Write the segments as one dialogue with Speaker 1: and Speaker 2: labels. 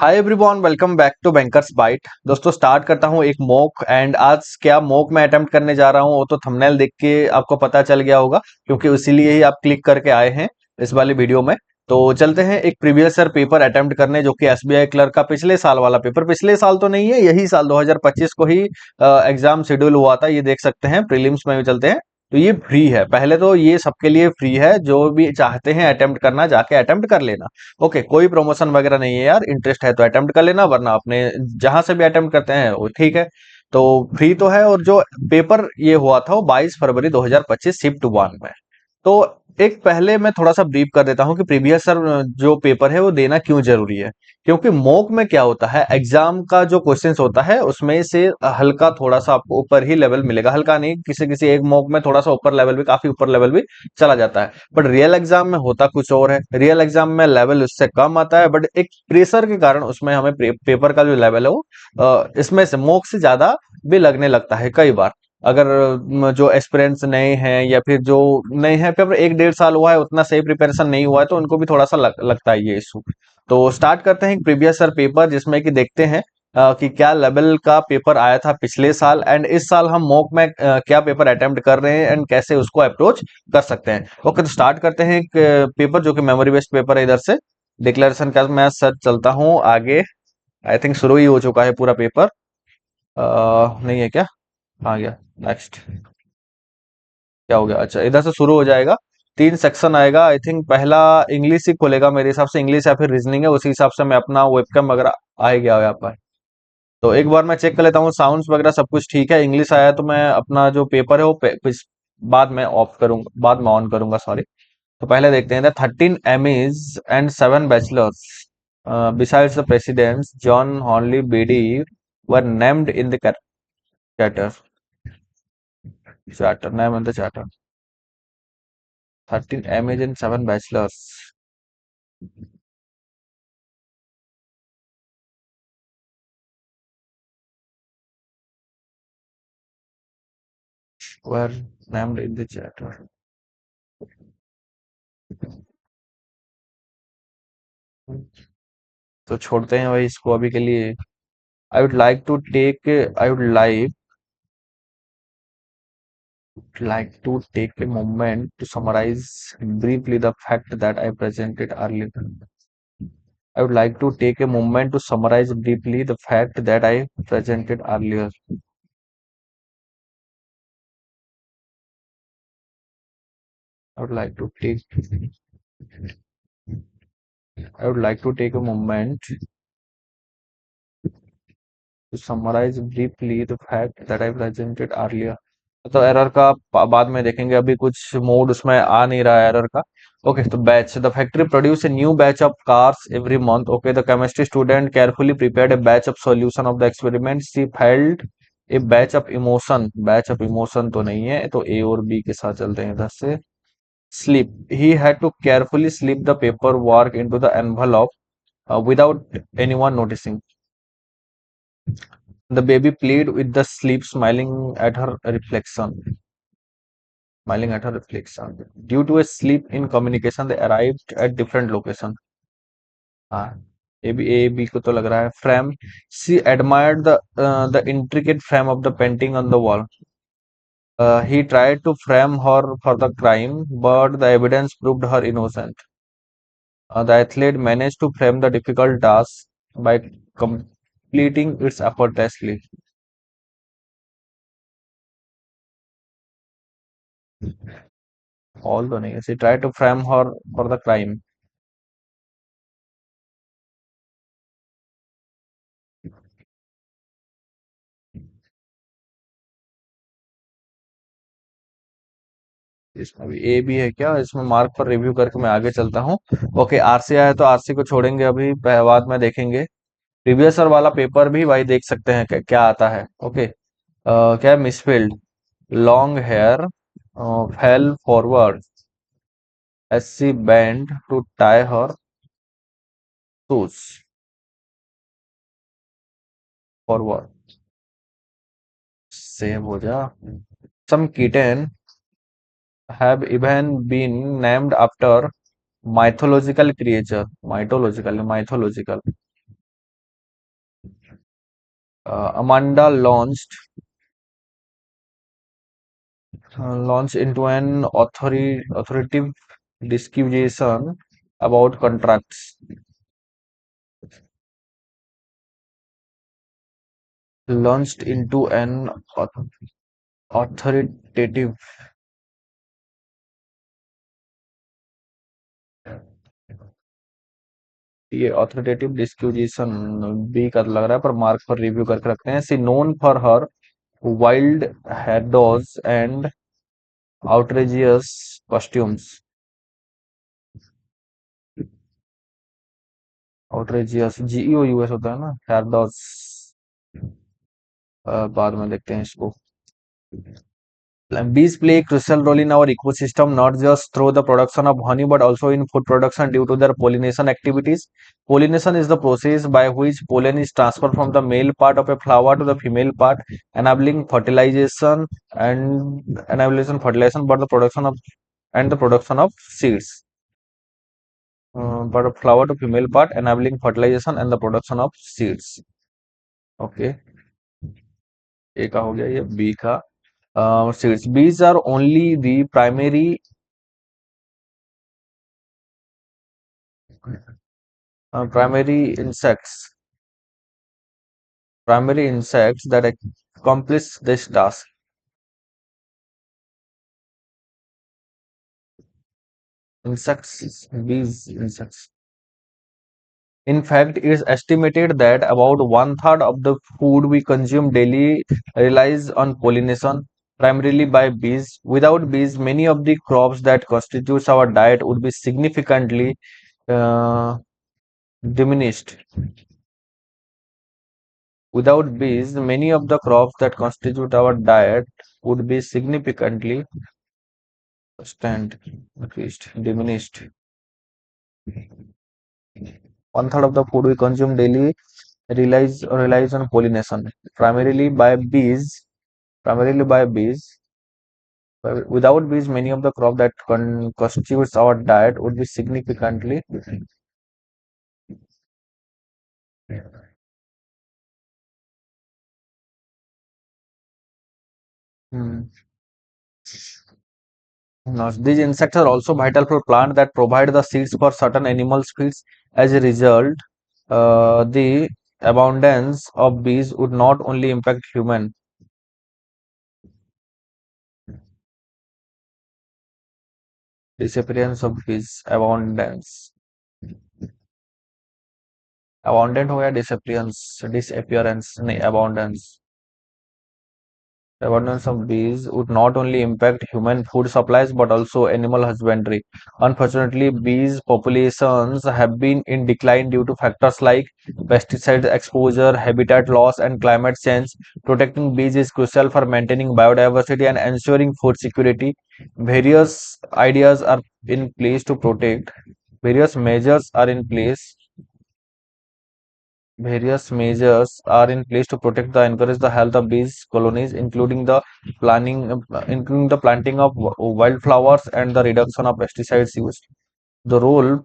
Speaker 1: Hi everyone, welcome back to Bankers Byte. दोस्तों, start करता हूं एक मॉक। एंड आज क्या मॉक मैं अटेम्प्ट करने जा रहा हूं वो तो थंबनेल देख के आपको पता चल गया होगा, क्योंकि इसीलिए ही आप क्लिक करके आए हैं इस वाली वीडियो में। तो चलते हैं एक प्रीवियस ईयर पेपर अटेम्प्ट करने, जो कि एसबीआई क्लर्क का पिछले साल वाला पेपर। पिछले साल तो नहीं है, यही साल 2025 को ही एग्जाम शेड्यूल हुआ था। ये देख सकते हैं, प्रीलिम्स में भी चलते हैं। तो ये फ्री है, पहले तो ये सबके लिए फ्री है। जो भी चाहते हैं अटेम्प्ट करना, जाके अटेम्प्ट कर लेना। ओके, कोई प्रमोशन वगैरह नहीं है यार। इंटरेस्ट है तो अटेम्प्ट कर लेना, वरना अपने जहां से भी अटेम्प्ट करते हैं वो ठीक है। तो फ्री तो है। और जो पेपर ये हुआ था वो 22 फरवरी 2025 शिफ्ट 1 में। तो एक पहले मैं थोड़ा सा ब्रीफ कर देता हूँ कि प्रीवियस सर जो पेपर है वो देना क्यों जरूरी है। क्योंकि मॉक में क्या होता है, एग्जाम का जो क्वेश्चंस होता है उसमें से हल्का थोड़ा सा आपको ऊपर ही लेवल मिलेगा। हल्का नहीं, किसी किसी एक मॉक में थोड़ा सा ऊपर लेवल भी, काफी ऊपर लेवल भी चला जाता है। बट रियल एग्जाम में होता कुछ और है। रियल एग्जाम में लेवल उससे कम आता है, बट एक प्रेशर के कारण उसमें हमें पेपर का जो लेवल है वो इसमें से मॉक से ज्यादा भी लगने लगता है कई बार। अगर जो एस्पिरेंट्स नए हैं या फिर जो नए हैं, पेपर एक डेढ़ साल हुआ है, उतना सही प्रिपरेशन नहीं हुआ है, तो उनको भी थोड़ा सा लगता है ये इशू। तो स्टार्ट करते हैं प्रीवियस ईयर पेपर, जिसमें कि देखते हैं कि क्या लेवल का पेपर आया था पिछले साल, एंड इस साल हम मॉक में क्या पेपर अटेम्प्ट कर रहे हैं एंड कैसे उसको अप्रोच कर सकते हैं। ओके, तो स्टार्ट करते हैं एक पेपर जो कि मेमोरी बेस्ड पेपर है। इधर से डिक्लेरेशन का मैं सर चलता हूँ आगे। आई थिंक शुरू ही हो चुका है पूरा पेपर। नहीं है क्या? आ गया। नेक्स्ट। क्या हो गया? अच्छा, इधर से शुरू हो जाएगा। 3 सेक्शन आएगा। आई थिंक पहला इंग्लिश ही खोलेगा मेरे हिसाब से। इंग्लिश या फिर रीजनिंग है, उसी हिसाब से मैं अपना वेबकैम वगैरह आ गया यहाँ पर। तो एक बार मैं चेक कर लेता हूँ साउंड्स वगैरह सब कुछ ठीक है। इंग्लिश आया तो मैं अपना जो पेपर है वो बाद में ऑफ करूंगा, बाद में ऑन करूंगा, सॉरी। तो पहले देखते हैं। 13 MEs and 7 bachelors besides the presidents John Honley BD were named in the charter. Charter name in the charter. 13 MAs and 7 bachelors were named in the charter. तो छोड़ते हैं भाई इसको अभी के लिए। I would like to take I would like to take a moment to summarize briefly the fact that I presented earlier. I would like to take a moment to summarize briefly the fact that I presented earlier. I would like to take I would like to take a moment to summarize briefly the fact that I presented earlier. तो error का बाद में देखेंगे, अभी कुछ mode उसमें आ नहीं रहा है एरर का। ओके, तो batch the factory produce a new batch of cars every month. Okay, the chemistry student carefully prepared A batch of solution of the experiment. She failed A batch of emotion. Batch of emotion तो नहीं है, तो ए और B के साथ चलते हैं इधर से। Slip he had to carefully slip the paperwork into the envelope without anyone noticing. The baby played with the sleep, smiling at her reflection. Due to a slip in communication, they arrived at different location. हाँ, A B को तो लग रहा है frame. She admired the intricate frame of the painting on the wall. He tried to frame her for the crime, but the evidence proved her innocent. The athlete managed to frame the difficult task by completing it effortlessly. All तो नहीं है। She tried to frame her for the crime. इसमें भी ए भी है क्या? इसमें mark पर रिव्यू करके मैं आगे चलता हूँ। ओके, आरसी आया तो आरसी को छोड़ेंगे अभी, बाद में देखेंगे। प्रीवियस ईयर वाला पेपर भी भाई देख सकते हैं क्या आता है। ओके, क्या है? Misfield long hair fell forward as she bent to tie her shoes forward. Same हो जा। Some kitten have even been named after mythological creature. Mythological. Amanda launched into an authoritative disquisition about contracts. Launched into an authoritative, ये authoritative disquisition B का लग रहा है, पर mark पर review करके रखते हैं. C known for her wild hados and outrageous costumes. outrageous GEOUS होता है ना, hados. बाद में देखते हैं इसको. Bees play a crucial role in our ecosystem, not just through the production of honey, but also in food production due to their pollination activities. Pollination is the process by which pollen is transferred from the male part of a flower to the female part, enabling fertilization but the production of seeds. But a flower to female part, enabling fertilization and the production of seeds. Okay, A का हो गया, ये B का. Seeds. Bees are only the primary insects that accomplish this task. Insects. In fact, it is estimated that about one third of the food we consume daily relies on pollination, primarily by bees. Without bees, many of the crops that constitutes our diet would be significantly uh, diminished. Without bees, many of the crops that constitute our diet would be significantly stand increased, diminished. One third of the food we consume daily relies on pollination, primarily by bees. Primarily by bees. Without bees, many of the crop that constitutes our diet would be significantly. Hmm. Now, these insects are also vital for plants that provide the seeds for certain animals' feeds. As a result, the abundance of bees would not only impact human. Disappearance of bees. Abundant हो या disappearance नहीं, abundance. The abundance of bees would not only impact human food supplies but also animal husbandry. Unfortunately, bees populations have been in decline due to factors like pesticide exposure, habitat loss, and climate change. Protecting bees is crucial for maintaining biodiversity and ensuring food security. Various ideas are in place to protect. Various measures are in place Various measures are in place to protect the encourage the health of bees colonies, including the planting of wildflowers and the reduction of pesticides used. The role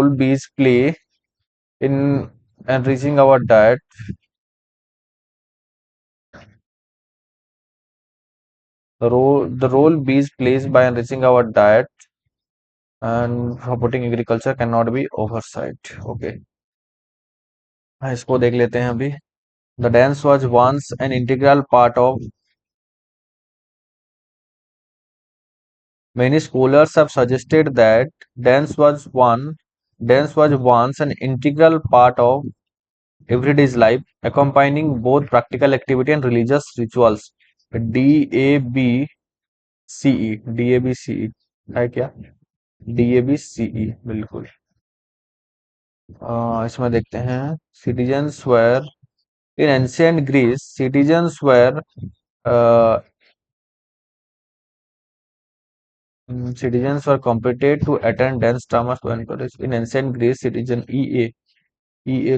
Speaker 1: bees play in enriching our diet. The role bees plays by enriching our diet and supporting agriculture cannot be oversight. Okay, हाँ, इसको देख लेते हैं अभी. The dance was once an integral part of Many scholars have suggested that dance was one dance was once an integral part of everyday's life, accompanying both practical activity and religious rituals. DABCE है क्या? DABCE बिल्कुल. इसमें देखते हैं. Citizens were in ancient Greece. Citizens were competed to attend dance dramas to encourage. In ancient Greece, citizen EA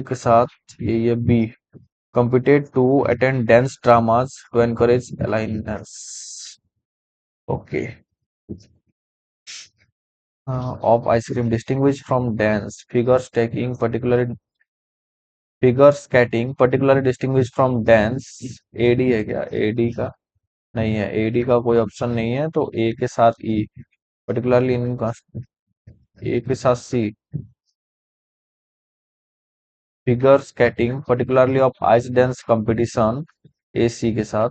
Speaker 1: के साथ ये B competed to attend dance dramas to encourage alliance. Okay. Of ice cream distinguished from dance figures taking particularly figure skating particularly distinguish from dance. एडी है क्या? AD का नहीं है, AD का कोई ऑप्शन नहीं है, तो ए के साथ ई। पर्टिकुलरली इनका ए के साथ C. Figure skating particularly of ice dance competition, A C के साथ।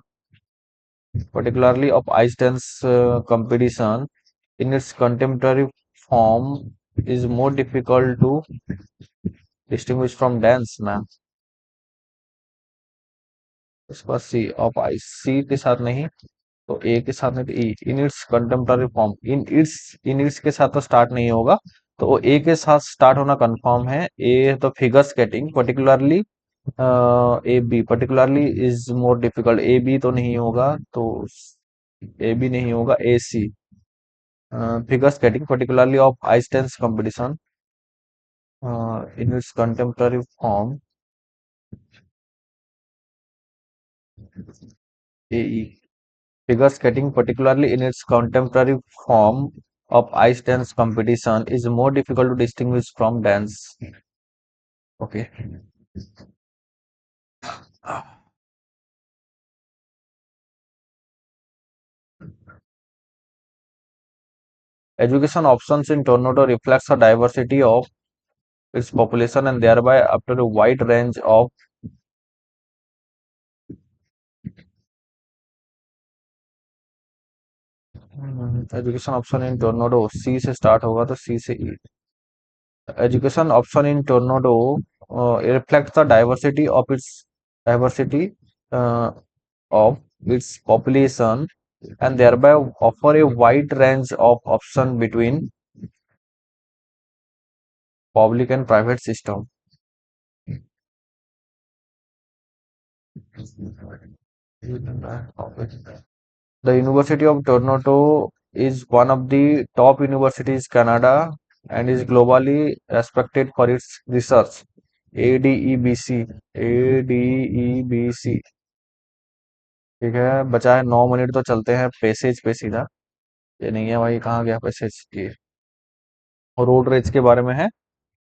Speaker 1: particularly of ice dance competition in its contemporary form is more difficult to distinguish from dance ना। उसका सी ऑफ आइस, सी के साथ नहीं, तो ए के साथ नहीं, तो E in its contemporary form. In its के साथ तो स्टार्ट नहीं होगा, तो वो ए के साथ स्टार्ट होना कंफर्म है। ए तो figure skating particularly, A B particularly is more difficult, A B तो नहीं होगा, तो ए बी नहीं होगा, A C. figure skating, particularly of ice dance competition, in its contemporary form, AE. Figure skating, particularly in its contemporary form of ice dance competition, is more difficult to distinguish from dance. Okay. Education options in Toronto reflects the diversity of its population and thereby after a wide range of education option in Toronto, C से start होगा तो सी से ई। Education option in Tornado reflects the diversity uh, of its population and thereby offer a wide range of option between public and private system. The University of Toronto is one of the top universities Canada and is globally respected for its research. ADEBC, ADEBC। ठीक है, बचा है 9 minute, तो चलते हैं passage पे सीधा। ये नहीं है भाई, कहाँ गया पैसेज? ये रोड रेज के बारे में है।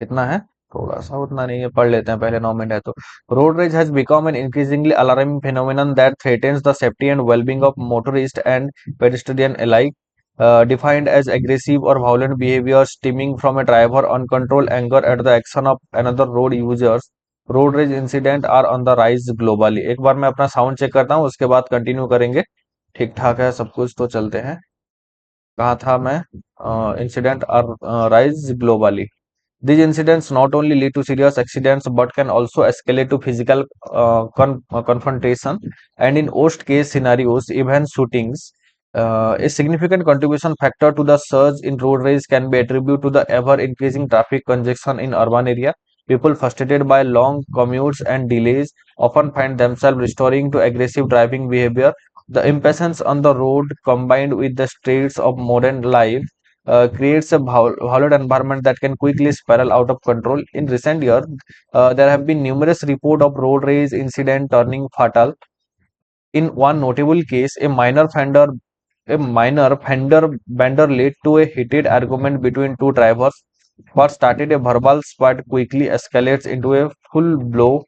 Speaker 1: कितना है? थोड़ा सा, उतना नहीं है, पढ़ लेते हैं पहले, 9 मिनट है तो। Road rage has become an increasingly alarming phenomenon that threatens the safety and well-being of motorists and pedestrians alike. Defined as aggressive or violent behavior stemming from a driver uncontrolled anger at the action of another road users, road rage incident are on the rise globally. एक बार मैं अपना sound check करता हूँ, उसके बाद continue करेंगे। ठीक ठाक है सब कुछ, तो चलते हैं। कहा था मैं? Incident are rise globally. These incidents not only lead to serious accidents but can also escalate to physical confrontation and in worst case scenarios, even shootings. A significant contribution factor to the surge in road rage can be attributed to the ever increasing traffic congestion in urban area. People frustrated by long commutes and delays often find themselves resorting to aggressive driving behavior. The impatience on the road combined with the straits of modern life creates a violent environment that can quickly spiral out of control. In recent years, there have been numerous reports of road rage incident turning fatal. In one notable case, a minor fender bender led to a heated argument between two drivers. What started a verbal spat quickly escalates into a full-blown.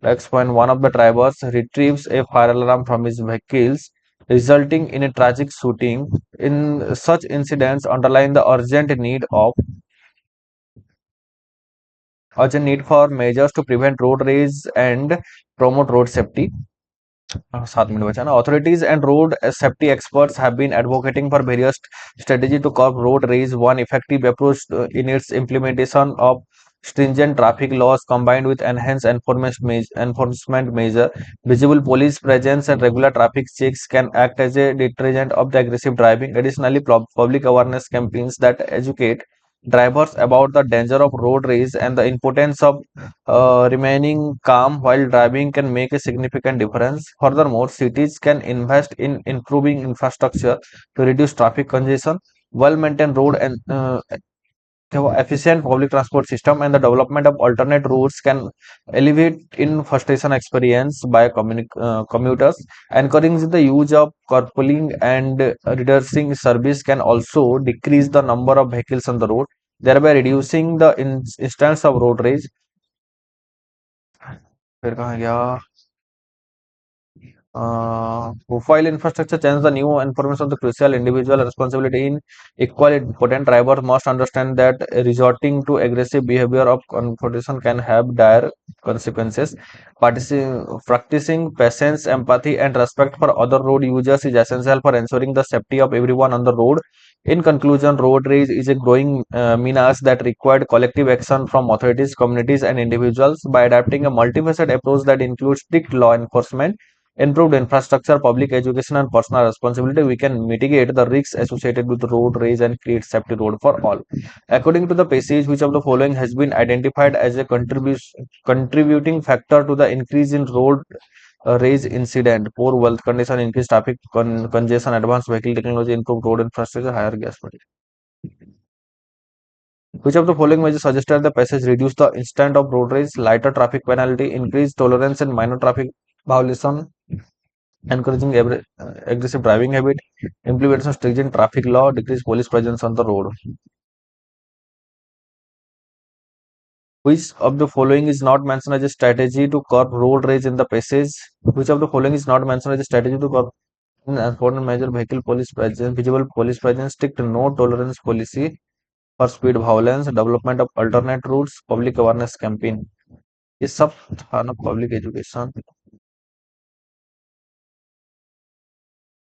Speaker 1: That's when one of the drivers retrieves a fire alarm from his vehicles, resulting in a tragic shooting. In such incidents, underline the urgent need for measures to prevent road rage and promote road safety. 7 minute बचा ना। Authorities and road safety experts have been advocating for various strategies to curb road rage. One effective approach in its implementation of stringent traffic laws combined with enhanced enforcement measure, visible police presence and regular traffic checks can act as a deterrent of the aggressive driving. Additionally, public awareness campaigns that educate drivers about the danger of road rage and the importance of remaining calm while driving can make a significant difference. Furthermore, cities can invest in improving infrastructure to reduce traffic congestion, well-maintained road and efficient public transport system, and the development of alternate routes can alleviate in frustration experience by commuters. Encouraging the use of carpooling and reducing service can also decrease the number of vehicles on the road, thereby reducing the instance of road rage. फिर कहाँ गया? Profile infrastructure change the new information of the crucial individual responsibility in equally important drivers must understand that resorting to aggressive behavior of confrontation can have dire consequences. Practicing patience, empathy, and respect for other road users is essential for ensuring the safety of everyone on the road. In conclusion, road rage is a growing menace that required collective action from authorities, communities, and individuals. By adapting a multifaceted approach that includes strict law enforcement, improved infrastructure, public education, and personal responsibility, we can mitigate the risks associated with road rage and create safety road for all. According to the passage, which of the following has been identified as a contributing factor to the increase in road rage incident? Poor wealth condition, increased traffic congestion, advanced vehicle technology, improved road infrastructure, higher gas price. Which of the following measures suggested the passage reduce the instant of road rage, lighter traffic penalty, increased tolerance in minor traffic violation, encouraging aggressive driving habit, implementation of stringent traffic law, decrease police presence on the road? Which of the following is not mentioned as a strategy to curb road rage in the passage? Which of the following is not mentioned as a strategy to curb important measure vehicle police presence, visible police presence, strict no tolerance policy for speed violence, development of alternate routes, public awareness campaign? ये सब था ना public education.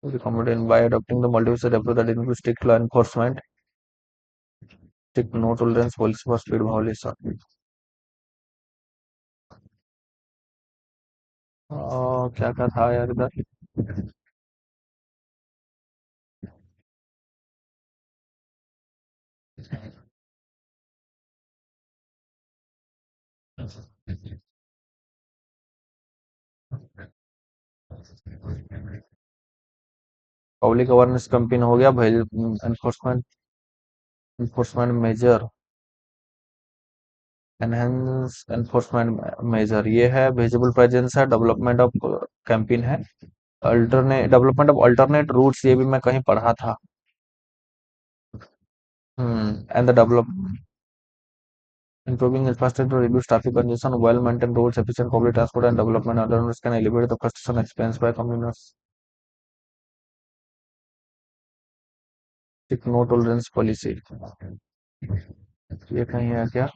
Speaker 1: Recommended by adopting the multi-phase approach that includes strict law enforcement, strict no tolerance policy for speed violation. क्या क्या था यार इधर? Public awareness campaign हो गया, enforcement enforcement measure, enhance enforcement measure ये है, विजिबल प्रेजेंस है, डेवलपमेंट ऑफ कैंपेन है, alternate development of alternate routes ये भी मैं कहीं पढ़ा था. And the develop improving infrastructure to reduce traffic congestion, well-maintained roads, efficient public transport, and development alternatives can elevate the frustration experienced by commuters. Strict no tolerance policy ये कहीं है क्या?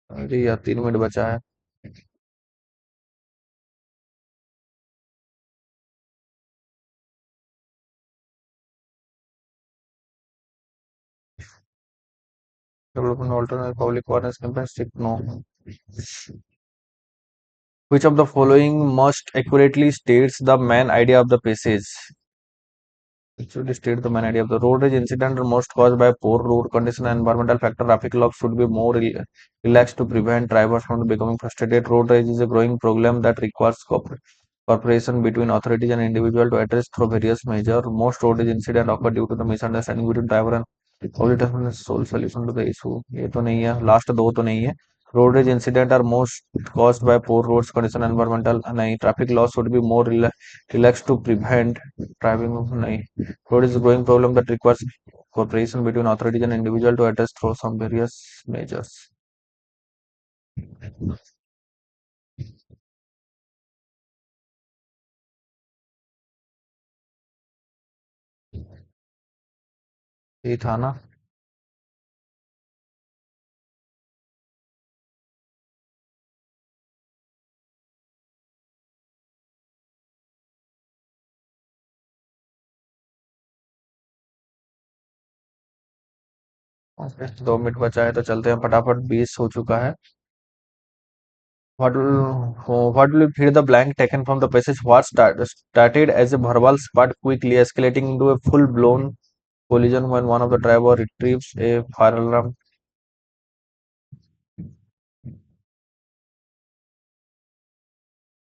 Speaker 1: अरे यार 3 मिनट बचा है. Development alternate public awareness campaign, strict no. Which of the following most accurately states the main idea of the passage? It should state the main idea of the road rage incident are most caused by poor road condition and environmental factor. Traffic laws should be more relaxed to prevent drivers from becoming frustrated. Road rage is a growing problem that requires cooperation between authorities and individuals to address through various measures. Most road rage incidents occur due to the misunderstanding between driver and public transport. Sole solution to the issue ये तो नहीं है, last दो तो नहीं है. Road rage incident are most caused by poor roads condition environmental नहीं. traffic laws should be more relaxed to prevent driving नहीं. road is a growing problem that requires cooperation between authorities and individuals to address through some various measures. ये था ना. Okay 2 minute बचा है तो चलते हैं फटाफट, 20 हो चुका है. What will fill the blank taken from the passage? What started as a verbal spat quickly escalating into a full-blown collision when one of the driver retrieves a firearm?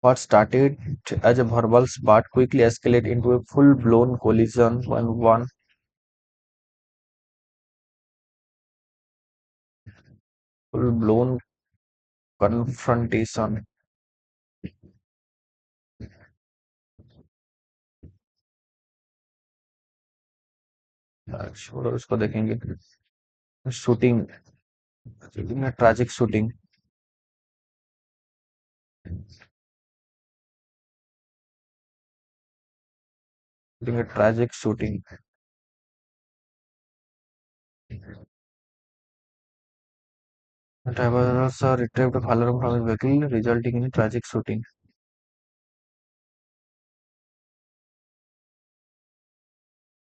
Speaker 1: What started as a verbal spat quickly escalated into a full-blown collision when one full-blown confrontation. छोड़ो इसको देखेंगे। Shooting, shooting है tragic shooting. Shooting है tragic shooting. Drivers are retrieved firearm from his vehicle, resulting in tragic shooting.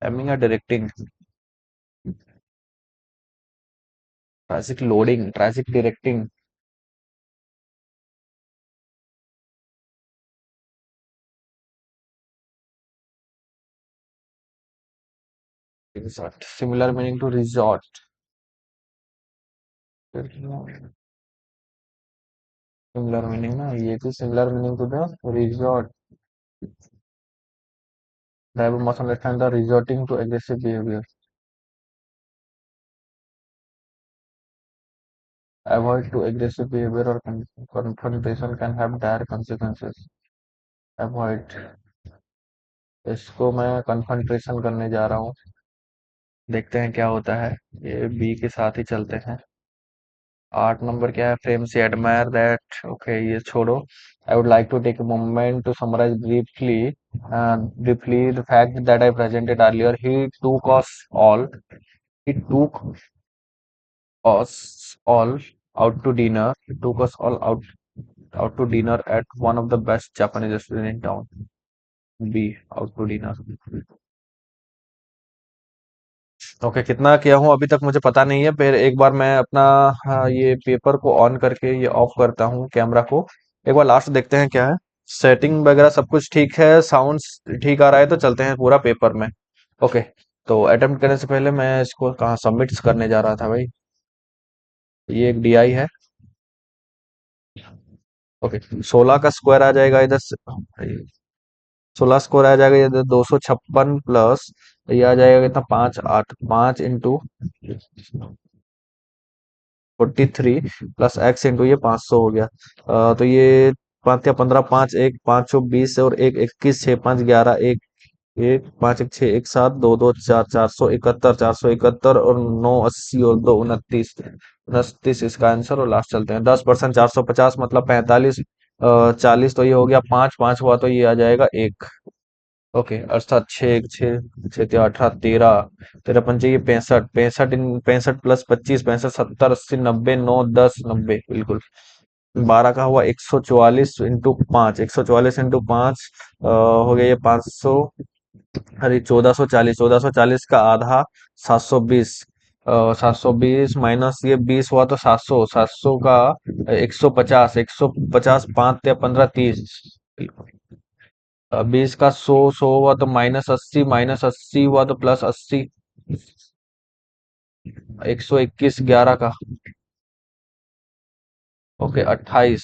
Speaker 1: Aiming or directing, tragic loading, tragic directing. Resort. Similar meaning to resort. Similar meaning ना ये भी similar meaning to the resort. Driver must understand the resorting to aggressive behavior. Avoid to aggressive behavior or confrontation can have dire consequences. Avoid. इसको मैं confrontation करने जा रहा हूँ। देखते हैं क्या होता है। ये बी के साथ ही चलते हैं। 8 नंबर क्या है? फ्रेम से एडमायर दैट। ओके ये छोड़ो। I would like to take a moment to summarise briefly the fact that I presented earlier. He us all out to dinner. He took us all out to dinner at one of the best Japanese restaurants in town. B out to dinner. Okay कितना किया हूँ अभी तक मुझे पता नहीं है। फिर एक बार मैं अपना ये पेपर को ऑन करके ये ऑफ करता हूँ कैमरा को। एक बार लास्ट देखते हैं क्या है। सेटिंग वगैरह सब कुछ ठीक है, साउंड्स ठीक आ रहा है, तो चलते हैं पूरा पेपर में। ओके तो अटेम्प्ट करने से पहले मैं इसको कहाँ सबमिट करने जा रहा था भाई। ये एक डीआई है। ओके 16 का स्क्वायर आ जाएगा इधर से। 16 स्क्वायर आ जाएगा इधर 256 प्लस ये आ जाएगा कितना 5 43 प्लस एक्स इंटू ये 500 हो गया। तो ये 5 या 15 5 1 5 20 और एक 21 6 5 11 एक एक 5 1 6 1 7 2 2 4 471 और 9 80 और 2 29 29 इसका आंसर। और लास्ट चलते हैं 10% 450 मतलब 45 40 तो ये हो गया 5 5 हुआ तो ये आ जाएगा एक। ओके अर्थात 6 6 6 18 13 13 पंचे ये 65 65 प्लस 25 65 70 80 90 9 10 90 बिल्कुल। 12 का हुआ 144 इंटू 5 144 इंटू 5 हो गया ये 500। अरे 1440 का आधा 720। 720 माइनस ये 20 हुआ तो 700 700 का 150 150 5 या 15 30। 20 का 100 100 हुआ तो माइनस 80 हुआ तो प्लस 80। 121 11 का। ओके 28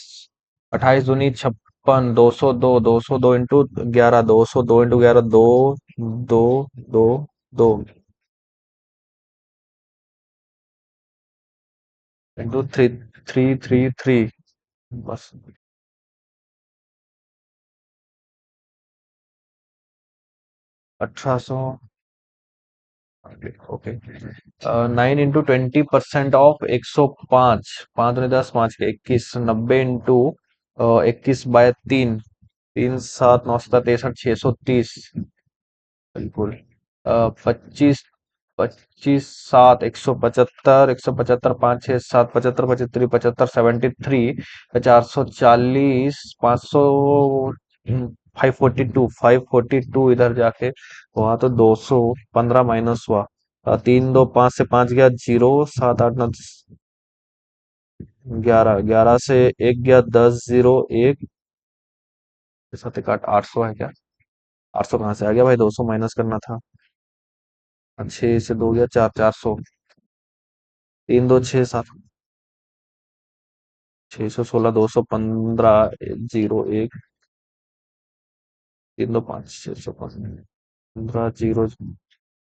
Speaker 1: 28 दूनी 56 202 202 इंटू 11 2 2 2 इंटू 3 3 3 3 बस 1800। ओके 9 इंटू 20% ऑफ 105 5 दूनी 10 5 के 21 90 इंटू 21 बाय 3 3 7 9 63 630 बिल्कुल। 25 25 7 175 175 5 6 7 75 75 73 440 500 542 इधर जाके वहां तो 215 माइनस हुआ। 3 2 5 से 5 गया 0 7 8 9 11 11 से एक गया 10 0 1 साथ एक 800 है क्या? 800 कहाँ से आ गया भाई? 200 माइनस करना था। 6 से 2 गया 4 400। 3 2 6 7 616 215 0 1 3 2 5 615 0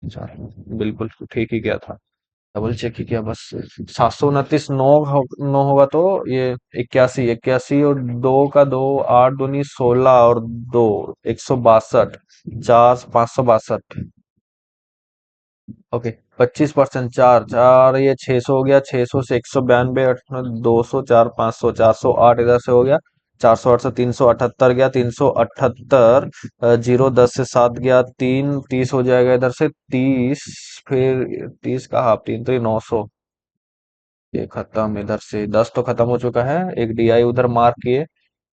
Speaker 1: 4 बिल्कुल ठीक ही गया था। डबल चेक ही किया बस। 729 9 होगा तो ये 81 और 2 का 2 8 दूनी 16 और 2 162 4 562। ओके 25%, चार चार ये 600 हो गया, 600 से 192, 200, 4, 500, 408 इधर से हो गया, 408 से 378 गया, 378, 0 10 से 7 गया, 30 हो जाएगा इधर से 30, फिर 30 का हाफ 3 तो ये 900, ये खत्म इधर से 10 तो खत्म हो चुका है, एक डीआई उधर मार्क किए,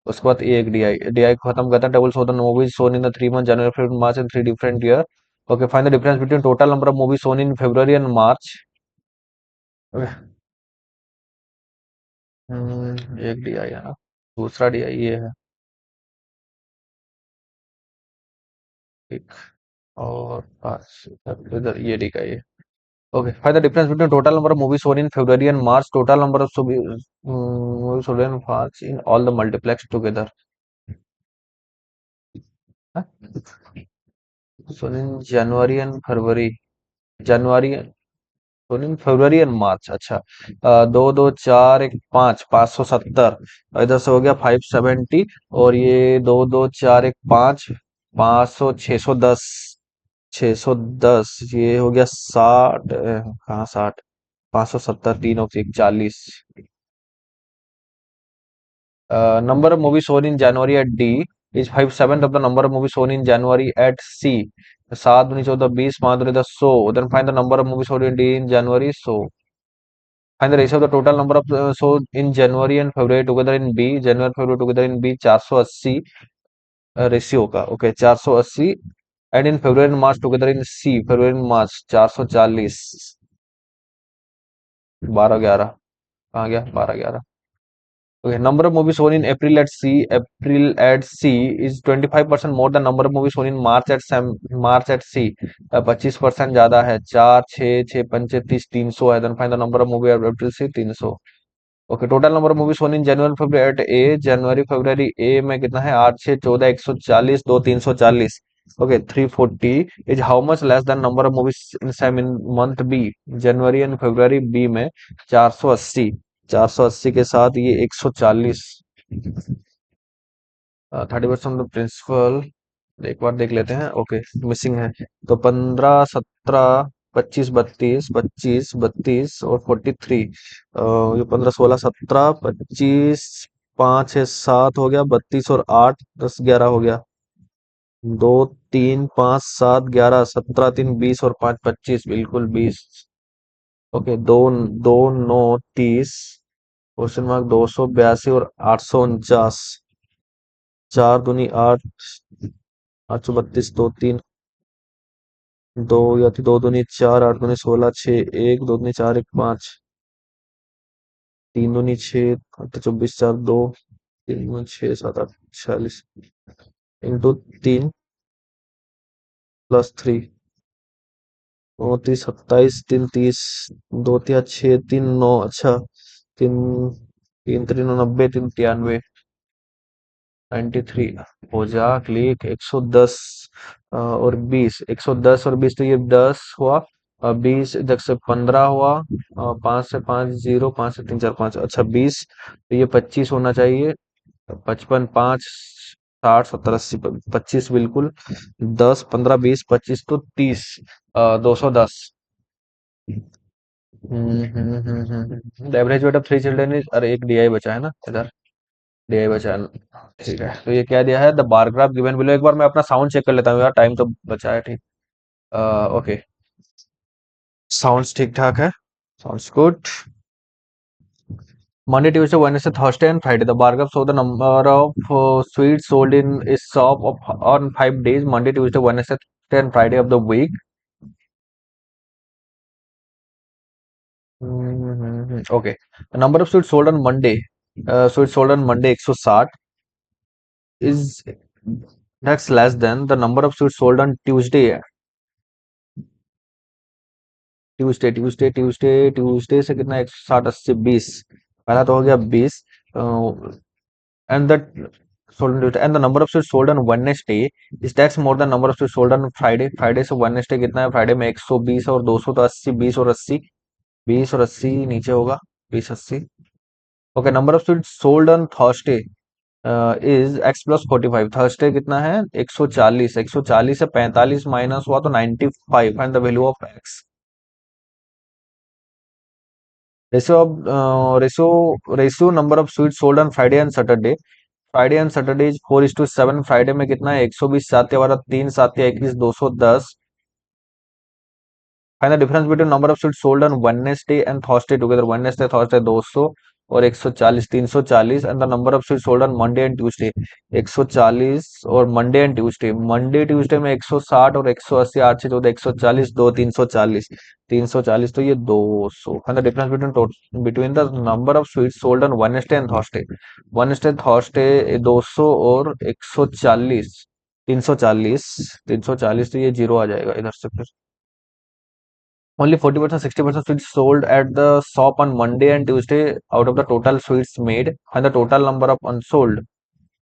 Speaker 1: उसके बाद ये एक डीआई डीआई को खत्म करता है। Double so the movies shown in the 3 month January February March in 3 different year. Okay find the difference between total number of movies shown in February and March. एक डीआई है ना, दूसरा DI ये है, एक और पांच इधर ये डीआई है। Okay find the difference between total number of movies shown in February and March, total number of movies shown in March in all the multiplex together. Shown in January and February, January shown in February and March, अच्छा, दो दो चार एक पाँच, 570, इधर से हो गया 570, और ये दो दो चार एक पाँच, 500, 610, 610 ये हो गया 60, कहाँ 60, 570, 3 और 1 40। Number of movies shown in January at D is 5/7 of the number of movies shown in January at C. 7 दूनी 14 20, 5 दूनी 10 100, then find the number of movies shown in D in January, so find the ratio of the total number of shown in January and February together in B, January February together in B 480, ratio का, okay 480, and in February and March together in C, February and March 440, 12 11, कहाँ गया 12 11। Okay, number of movies shown in April at C. April at C is 25% more than number of movies shown in March at C. 25% ज्यादा है, 4 6 6 पंचे 30, 300 है। Then find the number of movie at April C, 300। Okay total number of movies shown in January February at A, January February A में कितना है, 8 6 14 140, 2 340। Okay 340 is how much less than number of movies in same in month B, January and February B में 480, 480 के साथ ये 140, 30% principal, एक बार देख लेते हैं। ओके मिसिंग है, तो 15 17 25 32 25 32 और 43, ये 15 16 17 25, 5 6 7 हो गया, 32 और 8 10 11 हो गया, 2 3 5 7 11 17 3 20 और 5 25, बिल्कुल 20। ओके दो दो 9 30, क्वेश्चन मार्क 282 और 849, 4 दूनी 8, 832, 2 3 दो या थी, 2 दूनी 4, 8 दूनी 16, 6 1, 2 दूनी 4 1 5, 3 दूनी 6, 24 4 2, 3 दूनी 6 7 8 46, इंटू 3 प्लस 3, 29 27 3 30, 2 3 6 3 9, अच्छा, 3 3 3 90, 3 93, 93 हो जा क्लिक, 110 और 20, 110 और 20 तो ये 10 हुआ, 20 इधर से 15 हुआ, 5 से 5 0, 5 से 3 4 5, अच्छा 20, तो ये 25 होना चाहिए, 55 5 60 70 80, 25 बिल्कुल, 10 15 20 25 तो 30, 210। Average weight of 3 children is, अरे एक डीआई बचा है ना इधर, डीआई बचा है, ठीक है, तो ये क्या दिया है, the bar graph given below. एक बार मैं अपना साउंड चेक कर लेता हूँ यार, टाइम तो बचा है, ठीक। ओके साउंड्स ठीक ठाक है, sounds good. Monday Tuesday Wednesday Thursday and Friday the bar graph show the number of sweets sold in इस shop of on 5 days, Monday Tuesday Wednesday and Friday of the week. Okay number of sweets sold on Monday, sweets sold on Monday 160 is that's less than the number of sweets sold on Tuesday, Tuesday से कितना 160 80 20, पहला तो हो गया 20, and the sold and the number of sweets sold on Wednesday is that's more than number of sweets sold on Friday, Friday से Wednesday कितना है, Friday में 120 और 200 तो 80, 20 और 80, 20 और 80 नीचे होगा, 20 80। Okay number of sweets sold on Thursday is x plus 45, Thursday कितना है 140, 140 से 45 माइनस हुआ तो 95, find the value of x. Ratio of ratio number of sweet sold on Friday and Saturday. Friday and Saturday is 4:7। Friday में कितना है? 120, 7 या 12, 3, 7 या 21, 210। Find the difference between number of sweets sold on Wednesday and Thursday together. Wednesday Thursday 200 और 140, 340। And the number of sweets sold on Monday and Tuesday 140 और Monday and Tuesday. Monday Tuesday में 160 और 180, 8 से 14, 140, 2 340, 340 तो ये 200। Find the difference between the number of sweets sold on Wednesday and Thursday. Wednesday Thursday 200 और 140, 340, 340 तो ये जीरो आ जाएगा इधर से फिर। Only 40%, 60% sweets sold at the shop on Monday and Tuesday out of the total sweets made, and the total number of unsold.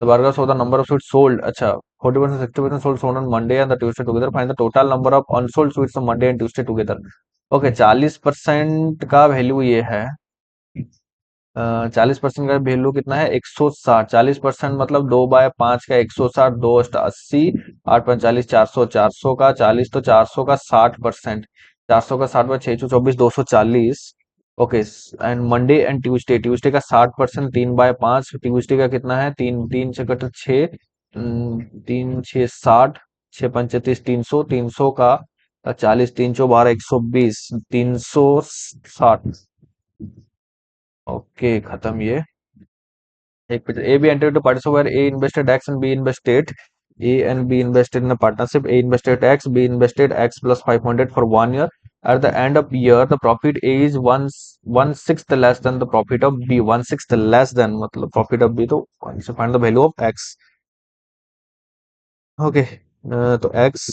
Speaker 1: The burgers or the number of sweets sold. अच्छा, 40%, 60% sold on Monday and the Tuesday together. Find the total number of unsold sweets on Monday and Tuesday together. Okay, 40% का value ये है। 40% का value कितना है? 160। 40% मतलब 2/5 का 160, 2 * 80, 8 × 45, 400। 400 का 40 तो 400 का 60%। 400 का 60/6 = 24, 240। Okay. And Monday and Tuesday, Tuesday का 60%, 3/5। ट्यूसडे का कितना है? 3 3 × 6 = 6, 3 6 = 60, 6 × 5 = 30, 300। 300 का 40, 3 × 4 = 120, 360। ओके, खत्म ये। एक picture. A, B entered into partnership where A invested X and B invested. A and B invested in a partnership. A invested X, B invested X plus 500 for 1 year. At the end of year, the profit A is one sixth less than the profit of B. One sixth less than मतलब profit of B, तो so find the value of X. Okay. तो X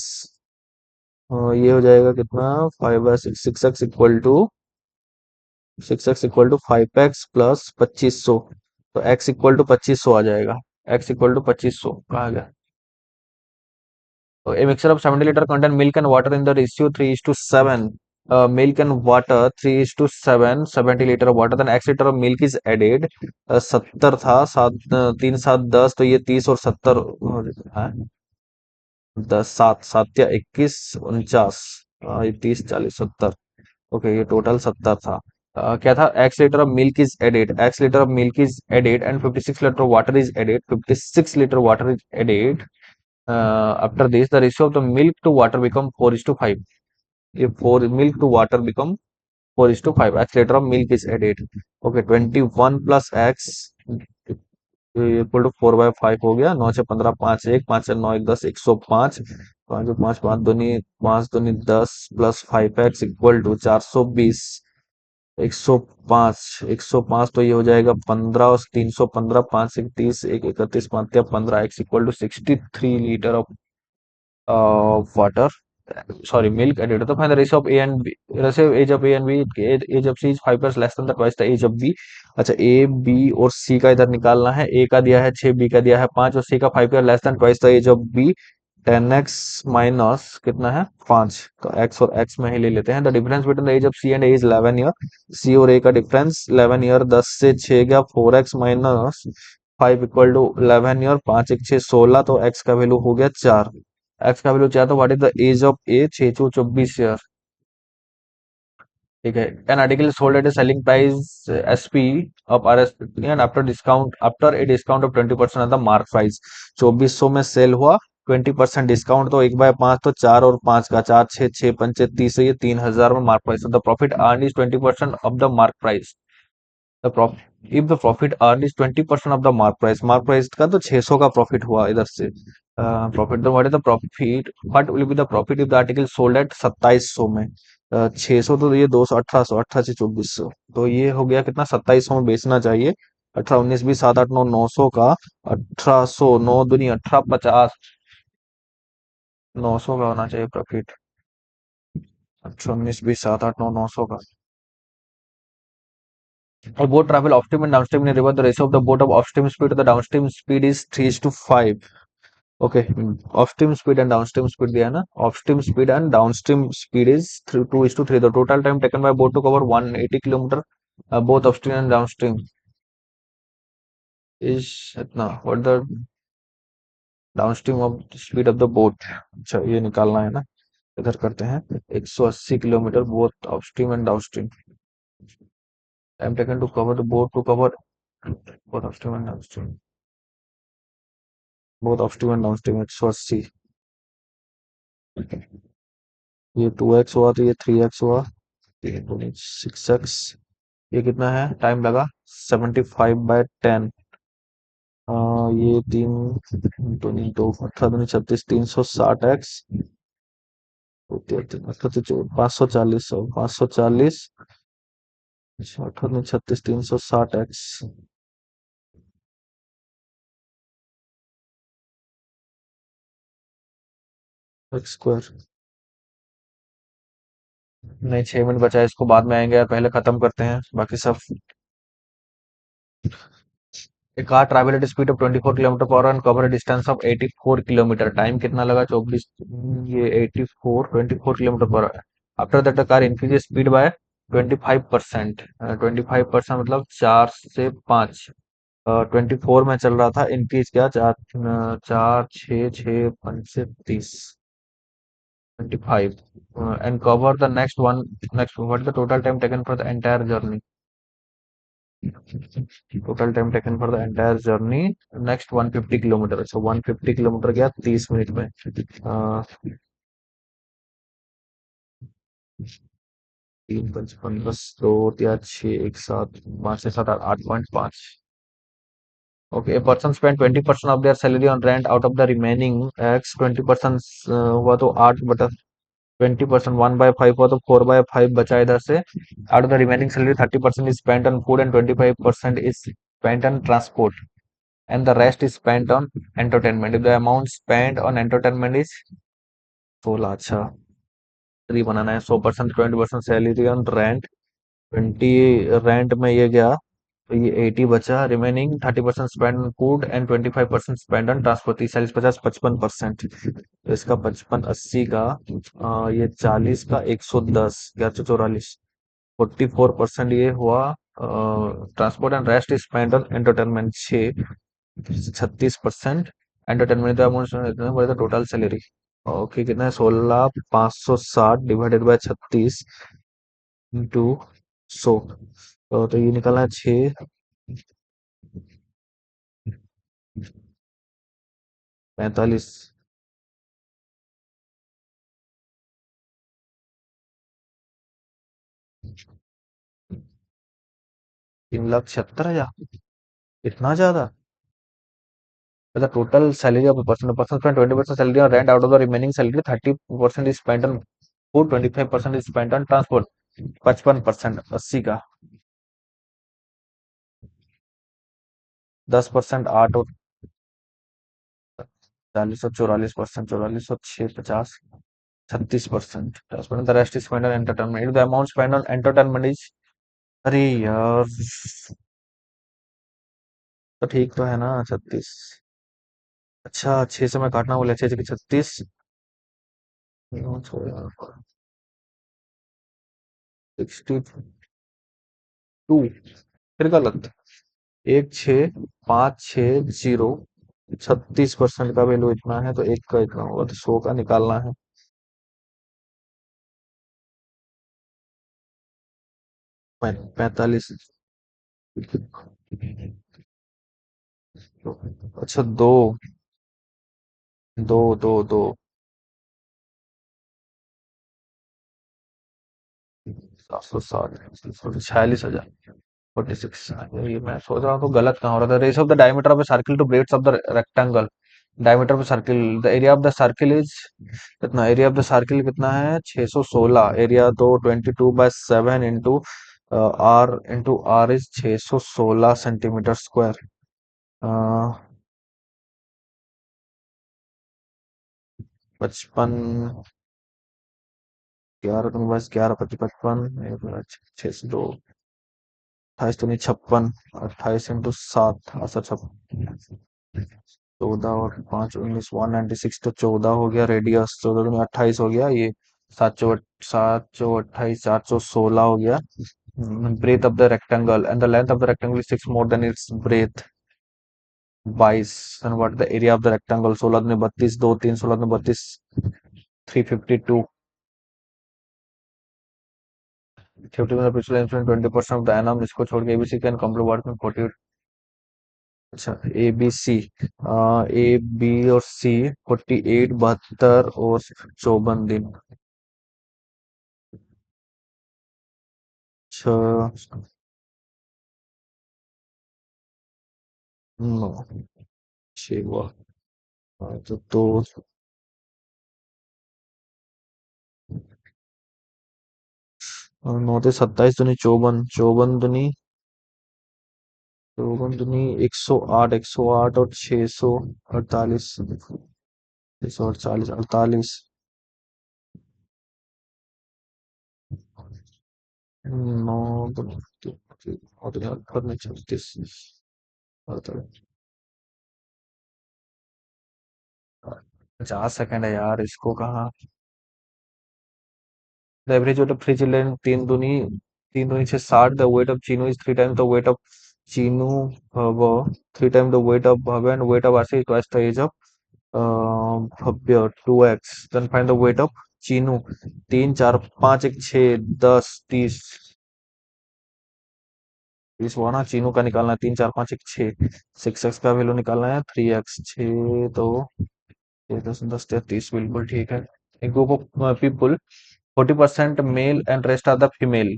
Speaker 1: ये हो जाएगा कितना? 5/6, 6x equal to 5x plus 2500। तो x equal to 2500 आ जाएगा। x equal to 2500 कहा गया। तो a mixture of 70 litre contain milk and water in the ratio 3:7। Milk and water 3:7, 70 litre of water, then x litre of milk is added. 70 था, 3 7 10, तो ये 30 और 70 है। 10 7 7 या 21 49, ये 30 40 70। ओके, ये टोटल 70 था। क्या था? x litre of milk is added, x litre of milk is added and 56 litre water is added, 56 litre water is added. After this, the ratio of the milk to water become 4:5. If 4 milk to water become 4:5, x liter of milk is added. Okay, 21 plus x equal to 4/5 हो गया। 9 से 15, 5 1, 5 से 9 1 10, 105। 5 5 5 दूनी 5 दूनी 10 plus 5x equal to 420। 105, 105 तो ये हो जाएगा 15 और 315, 5 से 30, 1 31, 5 या 15, x equal to 63 litre of water, sorry, milk added. तो find the ratio of A and B, ratio age of A and B, age of C is 5 years less than the twice the age of B। अच्छा, A B और C का इधर निकालना है। A का दिया है 6, B का दिया है 5 और C का 5 year less than twice the age of B। 10x minus कितना है? 5। तो x और x में ही ले लेते हैं। The difference between the age of C and A is 11 year. C और A का डिफरेंस 11 ईयर। 10 से 6 गया, 4x minus 5 equal to 11 year. 5 1 6 16, तो x का वैल्यू हो गया 4। एक्स का वैल्यू चाहे तो what is the age of A? 6 24 year. ठीक है। An article sold at a selling price SP of R S and after a discount of 20% of the mark price. 2400 में cell हुआ, 20% discount, तो 1/5 तो 4 और 5 का 4 6 6 पंचे 30, ये 3000 में mark price. The profit earn is 20% of the mark price. The profit if the profit earn is 20% of the mark price का तो 600 का प्रॉफिट हुआ इधर से। प्रॉफिट तो what is the profit, what will be the profit if the article sold eight 2700 में। 600 तो ये 200, 1800, 18 से 2400, तो ये हो गया कितना? 2700 में बेचना चाहिए। 18 19 20 7 8 9, 900 का 1800, 9 दूनी 18 50, 900 का होना चाहिए प्रॉफिट। 18 19 20 7 8 9, 900 का। A boat travel upstream and downstream in a river. The ratio of the boat of upstream speed to the downstream speed is 3:5। Okay. Upstream speed and downstream speed दिया है ना। Upstream speed and downstream speed is 2:3। The total time taken by boat to cover 180 kilometre both upstream and downstream is इतना। What the downstream of speed of the boat? अच्छा, ये निकालना है ना। इधर करते हैं। 180 kilometre both upstream and downstream. Time taken to cover the board to cover both upstream and downstream, both upstream and downstream 180। ये 2x हुआ तो ये 3x हुआ, 6x। ये कितना है टाइम लगा? 75/10। ये तीन दो नहीं, दो 18×36, 360x, 540, 540, 18×36, 360x एक्स स्क्वायर। नहीं, 6 मिनट बचा है, इसको बाद में आएंगे यार, पहले खत्म करते हैं बाकी सब। A car traveled at a speed of 24 kilometre per hour and covered a distance of 84 kilometre. Time कितना लगा? 24। ये 24 kilometre per hour. After that the car increase speed bye 25%। 25% मतलब 4 से 5। 24 में चल रहा था, इंक्रीज किया 4, 6, 6, 5 से 30, 25। And cover the next one. Next what the total time taken for the entire journey? Total time taken for the entire journey next 150 kilometre. अच्छा, 150 kilometre गया 30 मिनट में। अ, 3, 55, 10, 2 या 6, 1, 7, 5 से 7, 8, 8.5। Okay, a person spent 20% of their salary on rent out of the remaining x 20%। हुआ तो 8/20%, 1/5 हुआ तो 4/5 बचा इधर से। Out of the remaining salary 30% is spent on food and 25% is spent on transport and the rest is spent on entertainment. If the amount spent on entertainment is 16। अच्छा, 3 बनाना है। 100%, 20% salary on rent, 20 rent में ये गया तो ये 80 बचा। Remaining 30% spend on food and 25% spend on transport. 30, 40, 50, 55%। तो इसका 55, 80 का ये 40 का 110, 1144। 44% ये हुआ transport and rest is spend on entertainment. 36% entertainment amount total salary. Okay, कितना है? 16,560 डिवाइडेड बाय 36 इंटू 100। तो ये निकला है 6, 45। 3,76,000। इतना ज्यादा? मतलब total salary of person, person spend 20% salary on rent, out of the remaining salary 30% is spend on food, 25% is spend on transport. 55%, 80 का 10%, 8 और 40 और 44%, 44 और 6, 50, 36%। Transport the rest is spend on entertainment. The amount spend on entertainment is, अरे यार, तो ठीक तो है ना 36? अच्छा, 6 से मैं काटना बोले, 6 6 36, 62। फिर गलत। 1, 6, 5, 6, 0। 36% का वैल्यू इतना है तो एक का इतना होगा, तो 100 का निकालना है। 45। अच्छा, दो, दो, दो, दो, 760, 46,000, 46। ये मैं सोच रहा हूँ तो गलत कहाँ हो रहा था। Ratio of the diameter of a circle to breadth of the rectangle। Diameter of circle, the area of the circle is कितना? एरिया ऑफ द सर्किल कितना है? 616। एरिया तो 22/7 into R is 616 centimetre square. 55, 11, 11, 55, 6 से 2, 28 तो नहीं, 56। 28 into 7, अच्छा, 14 और 5, 19, 196। तो 14 हो गया रेडियस, 14 में 28 हो गया ये। 7 चौ 28, 416 हो गया। Breadth of the rectangle and the length of the rectangle is 6 more than its breadth, 22। And what the area of the rectangle? 16 में 32, 2, 3, 16 में 32, 352। 50% 20% ऑफ द एनम, इसको छोड़ के एबीसी कैन कंप्लीट वर्क में 40। अच्छा, ए बी सी, ए बी और सी 48, 72 और 54 दिन। अच्छा, नो, छः हुआ। तो 9 से 27 दुनी 54, 108, 108 और 648, 648, 48। 9 दूनी 34, 48। 50 सेकंड है यार, इसको कहाँ। The average weight of free children, 3 दूनी 6, 60। The weight of Chinu is 3 times the weight of Chinu, वो 3 times the weight of Bhavya, and weight of RC twice the age of Bhavya, 2x। Then find the weight of Chinu. 3, 4, 5, 1, 6, 10, 30। 30 हुआ ना, चीनू का निकालना है। 3, 4, 5, 1, 6। 6x का value निकालना है 3x, 6 तो 6, 10, 10, 30, बिल्कुल ठीक है। A group of people, 40% male and rest are the female.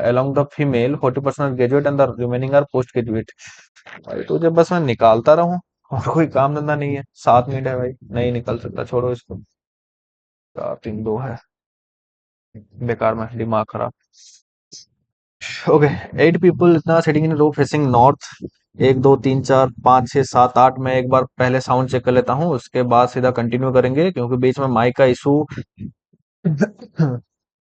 Speaker 1: Along the female, 40% are graduate and the remaining are post graduate। भाई तो जब बस मैं निकालता रहूं, और कोई काम धंधा नहीं है। 7 मिनट है भाई, नहीं निकल सकता, छोड़ो इसको। 4, 3, 2 है, बेकार में दिमाग खराब। ओके, 8 पीपल इतना sitting in row facing north. 1, 2, 3, 4, 5, 6, 7, 8। मैं एक बार पहले साउंड चेक कर लेता हूँ, उसके बाद सीधा कंटिन्यू करेंगे, क्योंकि बीच में माइक का इशू।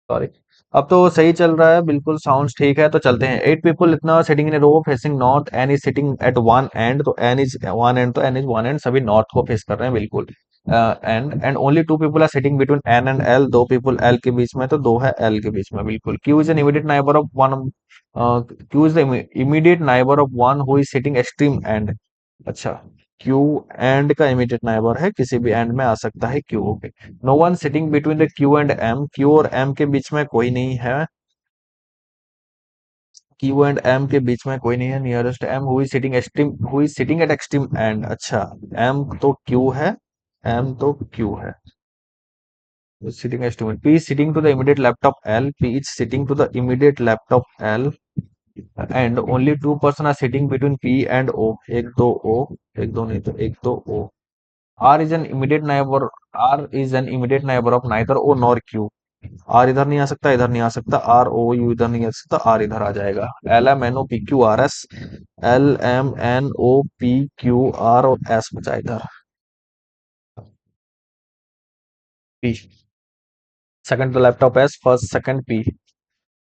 Speaker 1: सॉरी। अब तो सही चल रहा है, बिल्कुल साउंड ठीक है, तो चलते हैं। 8 पीपल इतना sitting in row facing north, N is sitting at one end, तो एन इज वन एंड, तो एन इज वन एंड, सभी नॉर्थ को फेस कर रहे हैं बिल्कुल। And only 2 people are sitting between N and L, 2 people L के बीच में, तो दो है एल के बीच में बिल्कुल। Q is an immediate neighbour of one, Q is the immediate neighbour of one who is sitting extreme end. अच्छा, क्यू एंड का इमीडिएट नाइबर है, किसी भी एंड में आ सकता है Q. Okay. No one sitting between the Q and M, Q और एम के बीच में कोई नहीं है। क्यू एंड एम के बीच में कोई नहीं है। Nearest M who is sitting extreme, who is sitting at extreme end. अच्छा, एम तो क्यू है, एम तो क्यू है, sitting extreme. P is sitting to the immediate left of L, P is sitting to the immediate left of L, and only 2 person are sitting between P and O, एक दो O, एक दो नहीं तो एक दो O. R is an immediate neighbour, are is an immediate neighbour of neither O nor Q. R इधर नहीं आ सकता, इधर नहीं आ सकता, आर ओ यू इधर नहीं आ सकता, आर इधर आ जाएगा। L M N O P Q R S, L M N O P Q R और एस बचा इधर। P, second the laptop S, first second P.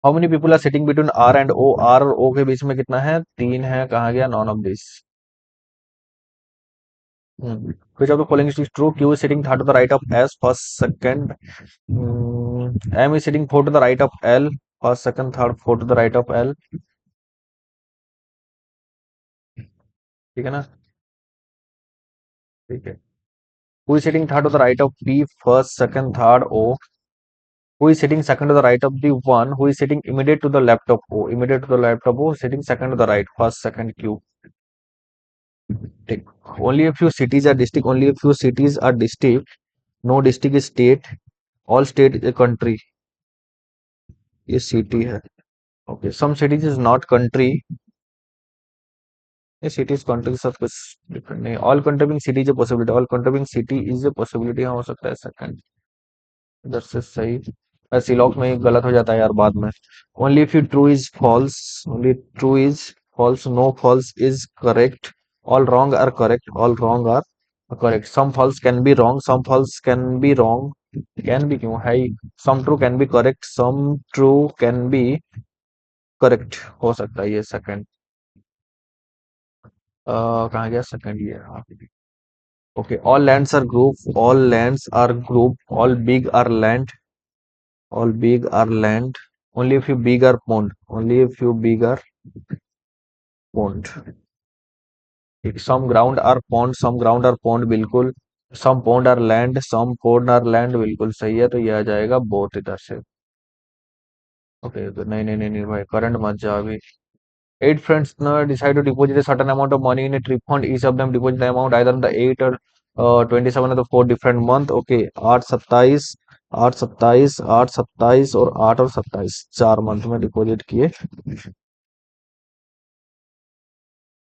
Speaker 1: How many people are sitting between R and O, R और O के बीच में कितना है, 3 है, कहाँ गया, none of this. which of the following is true? Q is sitting third to the right of S, first second। M is sitting fourth to the right of L, first second third fourth to the right of L। ठीक है ना, ठीक है। Who is sitting third to the right of P, first second third O। Who is sitting second to the right of the one who is sitting immediate to the left of O, immediate to the left of O, sitting second to the right, first second Q। ठीक। Only a few cities are district, only a few cities are district, no district is state, all state is a country। ये city है। Okay, some cities is not country, ये cities country सब कुछ different नहीं। All country being city is a possibility, all country being city is a possibility, हाँ हो सकता है सेकंड, इधर से सही। सिलॉक में गलत हो जाता है यार बाद में। Only if you true is false, only true is false, no false is correct, all wrong are correct, all wrong are correct, some false can be wrong, some false can be wrong, can be क्यों है, some true can be correct, some true can be correct, हो सकता है ये second. कहाँ गया second, ये हाँ। Okay, all lands are group, all lands are group, all big are land, all big are land, only few big are pond, only few big are pond. Some ground are pond, some ground are pond, बिल्कुल। Some pond are land, some pond are land, बिल्कुल सही है, तो ये आ जाएगा both इधर से। Okay तो नहीं नहीं नहीं नहीं भाई, करंट मत जा अभी। Eight friends decide to deposit a certain amount of money in a trip fund. Each of them deposit the amount either on the 8 or 27 of the four different month. Okay, 8 27, 8 27, 8 27 और 8 और 27 चार month में deposit किए।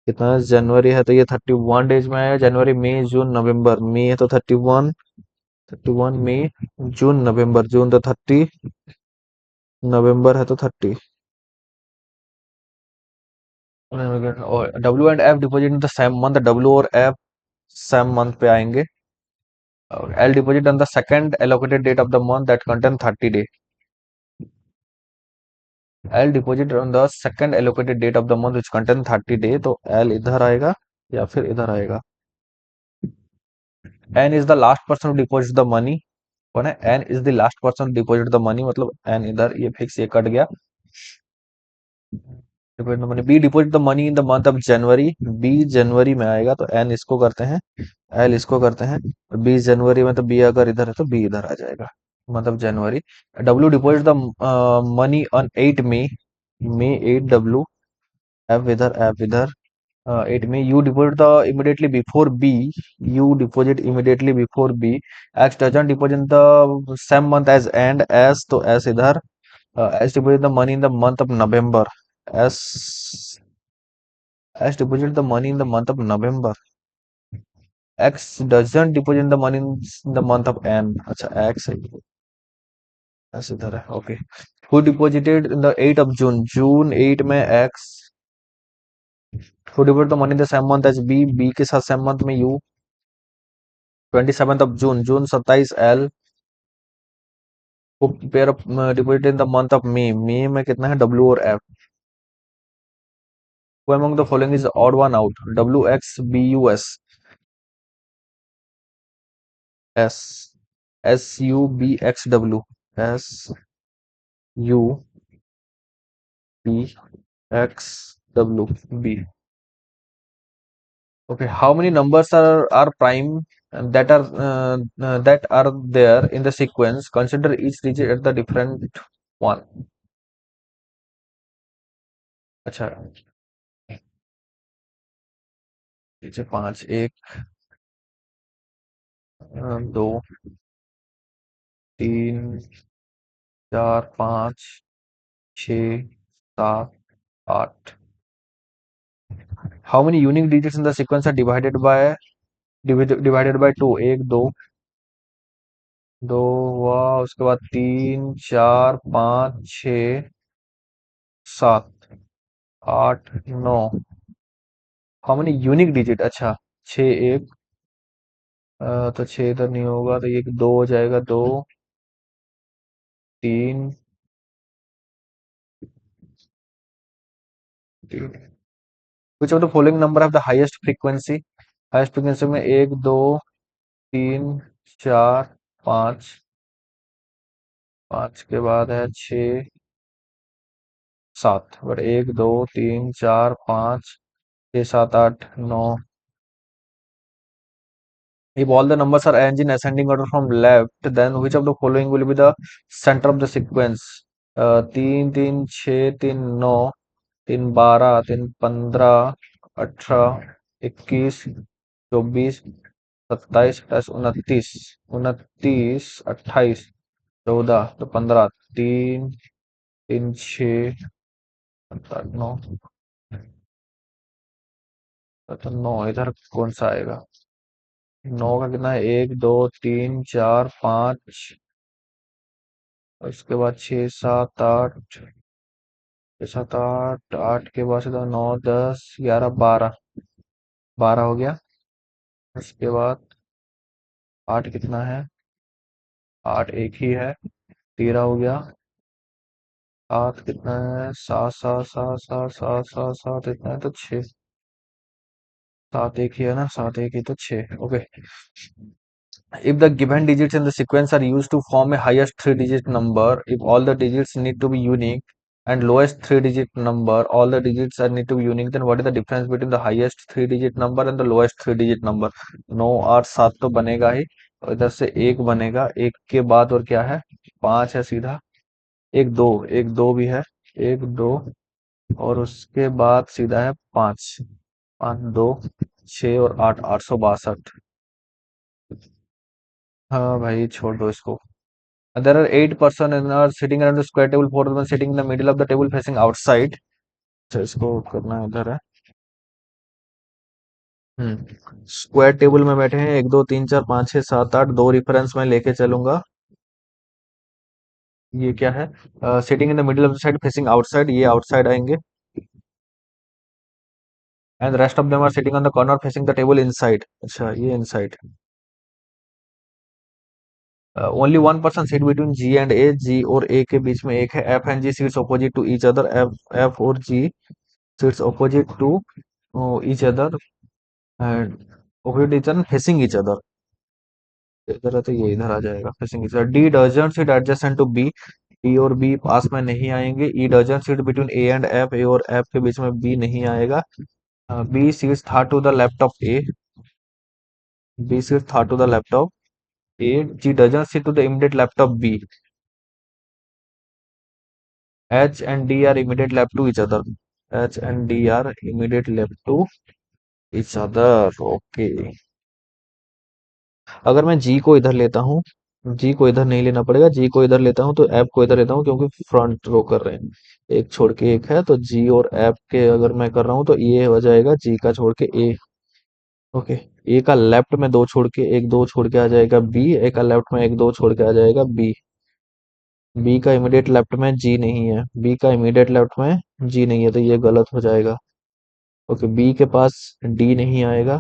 Speaker 1: कितना जनवरी है तो ये 31 days में आया। जनवरी मई जून नवंबर, मई है तो 31, 31 मई, जून नवंबर, जून तो 30, नवंबर है तो 30। और W and F deposit in the same month, W और एफ सेम मंथ पे आएंगे। I'll deposit on the second allocated date of the month that contain 30 day. I'll deposit on the second allocated date of the month which contain 30 day, तो L इधर आएगा या फिर इधर आएगा। N is the last person to deposit the money। कौन है? N is the last person to deposit the money, मतलब N इधर, ये फिक्स, ये कट गया। deposit the money, B deposit the money in the month of January। B जनवरी में आएगा तो N इसको करते हैं, L इसको करते हैं। B जनवरी में तो B अगर इधर है तो B इधर आ जाएगा, मतलब जनवरी। W deposit the money on 8 May, May 8 W, F इधर, F इधर। 8 May you deposit the immediately before B, you deposit immediately before B. X doesn't deposit the same month as and, S तो S इधर। S deposit the money in the month of November, S, S deposit the money in the month of November. X doesn't deposit the money in the month of N, अच्छा X है, S इधर है। Okay, who deposited in the 8 of June, June 8 में X. Who deposit the money in the same month as B, B के साथ same month में U. 27 of June, June 27 L. Who pair of deposit in the month of May, May में कितना है W और F. Who among the following is odd one out, W x B U S, S, S U B X W, S U B X W B. Okay, how many numbers are prime that are there in the sequence? Consider each digit at the different one. अच्छा, नीचे 5, 1, 2, 3, 4, 5, 6, 7, 8। How many unique digits in the sequence are divided by 2? 1, 2, 2 हुआ, उसके बाद 3, 4, 5, 6, 7, 8, 9। How many unique digit, अच्छा 6, 1, तो 6 इधर नहीं होगा तो ये 2 हो जाएगा, 2, 3, 3। Which of the following number have the highest frequency? Highest frequency में 1, 2, 3, 4, 5, 5 के बाद है 6, 7, but 1, 2, 3, 4, 5, 6, 7, 8, 9। If all the numbers are arranged in ascending order from left, then which of the following will be the center of the sequence? 3, 3, 6, 3, 9, 3, 12, 3, 15, 18, 21, 24, 27, 28, 29, 29, 28, 14 तो 15, 3, 3, 6, 9, तो 9 इधर कौन सा आएगा? 9 का कितना है? 1, 2, 3, 4, 5, उसके बाद 6, 7, 8, 6, 7, 8, 8 के बाद से 9, 10, 11, 12, 12 हो गया। उसके बाद 8 कितना है? 8 एक ही है, 13 हो गया। 7 कितना है? 7, 7, 7, 7, 7, 7, 7 इतना है तो 6, 7 एक ही है ना, 7 एक ही तो 6। Okay, if the given digits in the sequence are used to form a highest three digit number, if all the digits need to be unique and lowest three digit number, all the digits are need to be unique, then what is the difference between the highest three digit number and the lowest three digit number? 9, 8, 7 तो बनेगा ही, और इधर से 1 बनेगा, 1 के बाद और क्या है? 5 है सीधा। एक दो भी है, एक दो, और उसके बाद सीधा है पाँच, पाँच दो, छः और आठ, 862। हाँ भाई छोड़ दो इसको। There are 8 person in are sitting around the square table, 4 of them sitting in the middle of the table facing outside। अच्छा इसको करना इधर है। स्क्वायर टेबल में बैठे हैं, एक दो तीन चार पाँच छः सात आठ, दो रेफरेंस में लेके चलूंगा। ये क्या है? Sitting in the middle of the side facing outside, ये आउटसाइड आएंगे। And rest of them are sitting on the corner facing the table inside, अच्छा ये inside. Only one person seat between G and A, G और A के बीच में एक है। F and G seats opposite to each other, F F और G seats opposite to each other, and opposite each other facing each other. इधर है तो ये इधर आ जाएगा facing each other. D doesn't sit adjacent to B, E और B पास में नहीं आएंगे। E doesn't sit between A and F, A और एफ के बीच में बी नहीं आएगा। B seats third to the left of A, B seats third to the left of A. G doesn't sit to the immediate left of B, H and D are immediate left to each other, H and D are immediate left to each other, okay। अगर मैं G को इधर लेता हूँ, G को इधर नहीं लेना पड़ेगा, G को इधर लेता हूँ तो F को इधर लेता हूँ, क्योंकि फ्रंट रो कर रहे हैं, एक छोड़ के एक है, तो G और F के अगर मैं कर रहा हूँ तो ये हो जाएगा G का छोड़ के A, ओके। ए का लेफ्ट में दो छोड़ के एक, दो छोड़ के आ जाएगा बी, ए का लेफ्ट में एक दो छोड़ के आ जाएगा बी। बी का इमीडिएट लेफ्ट में जी नहीं है, बी का इमीडिएट लेफ्ट में जी नहीं है, तो ये गलत हो जाएगा। ओके, बी के पास डी नहीं आएगा,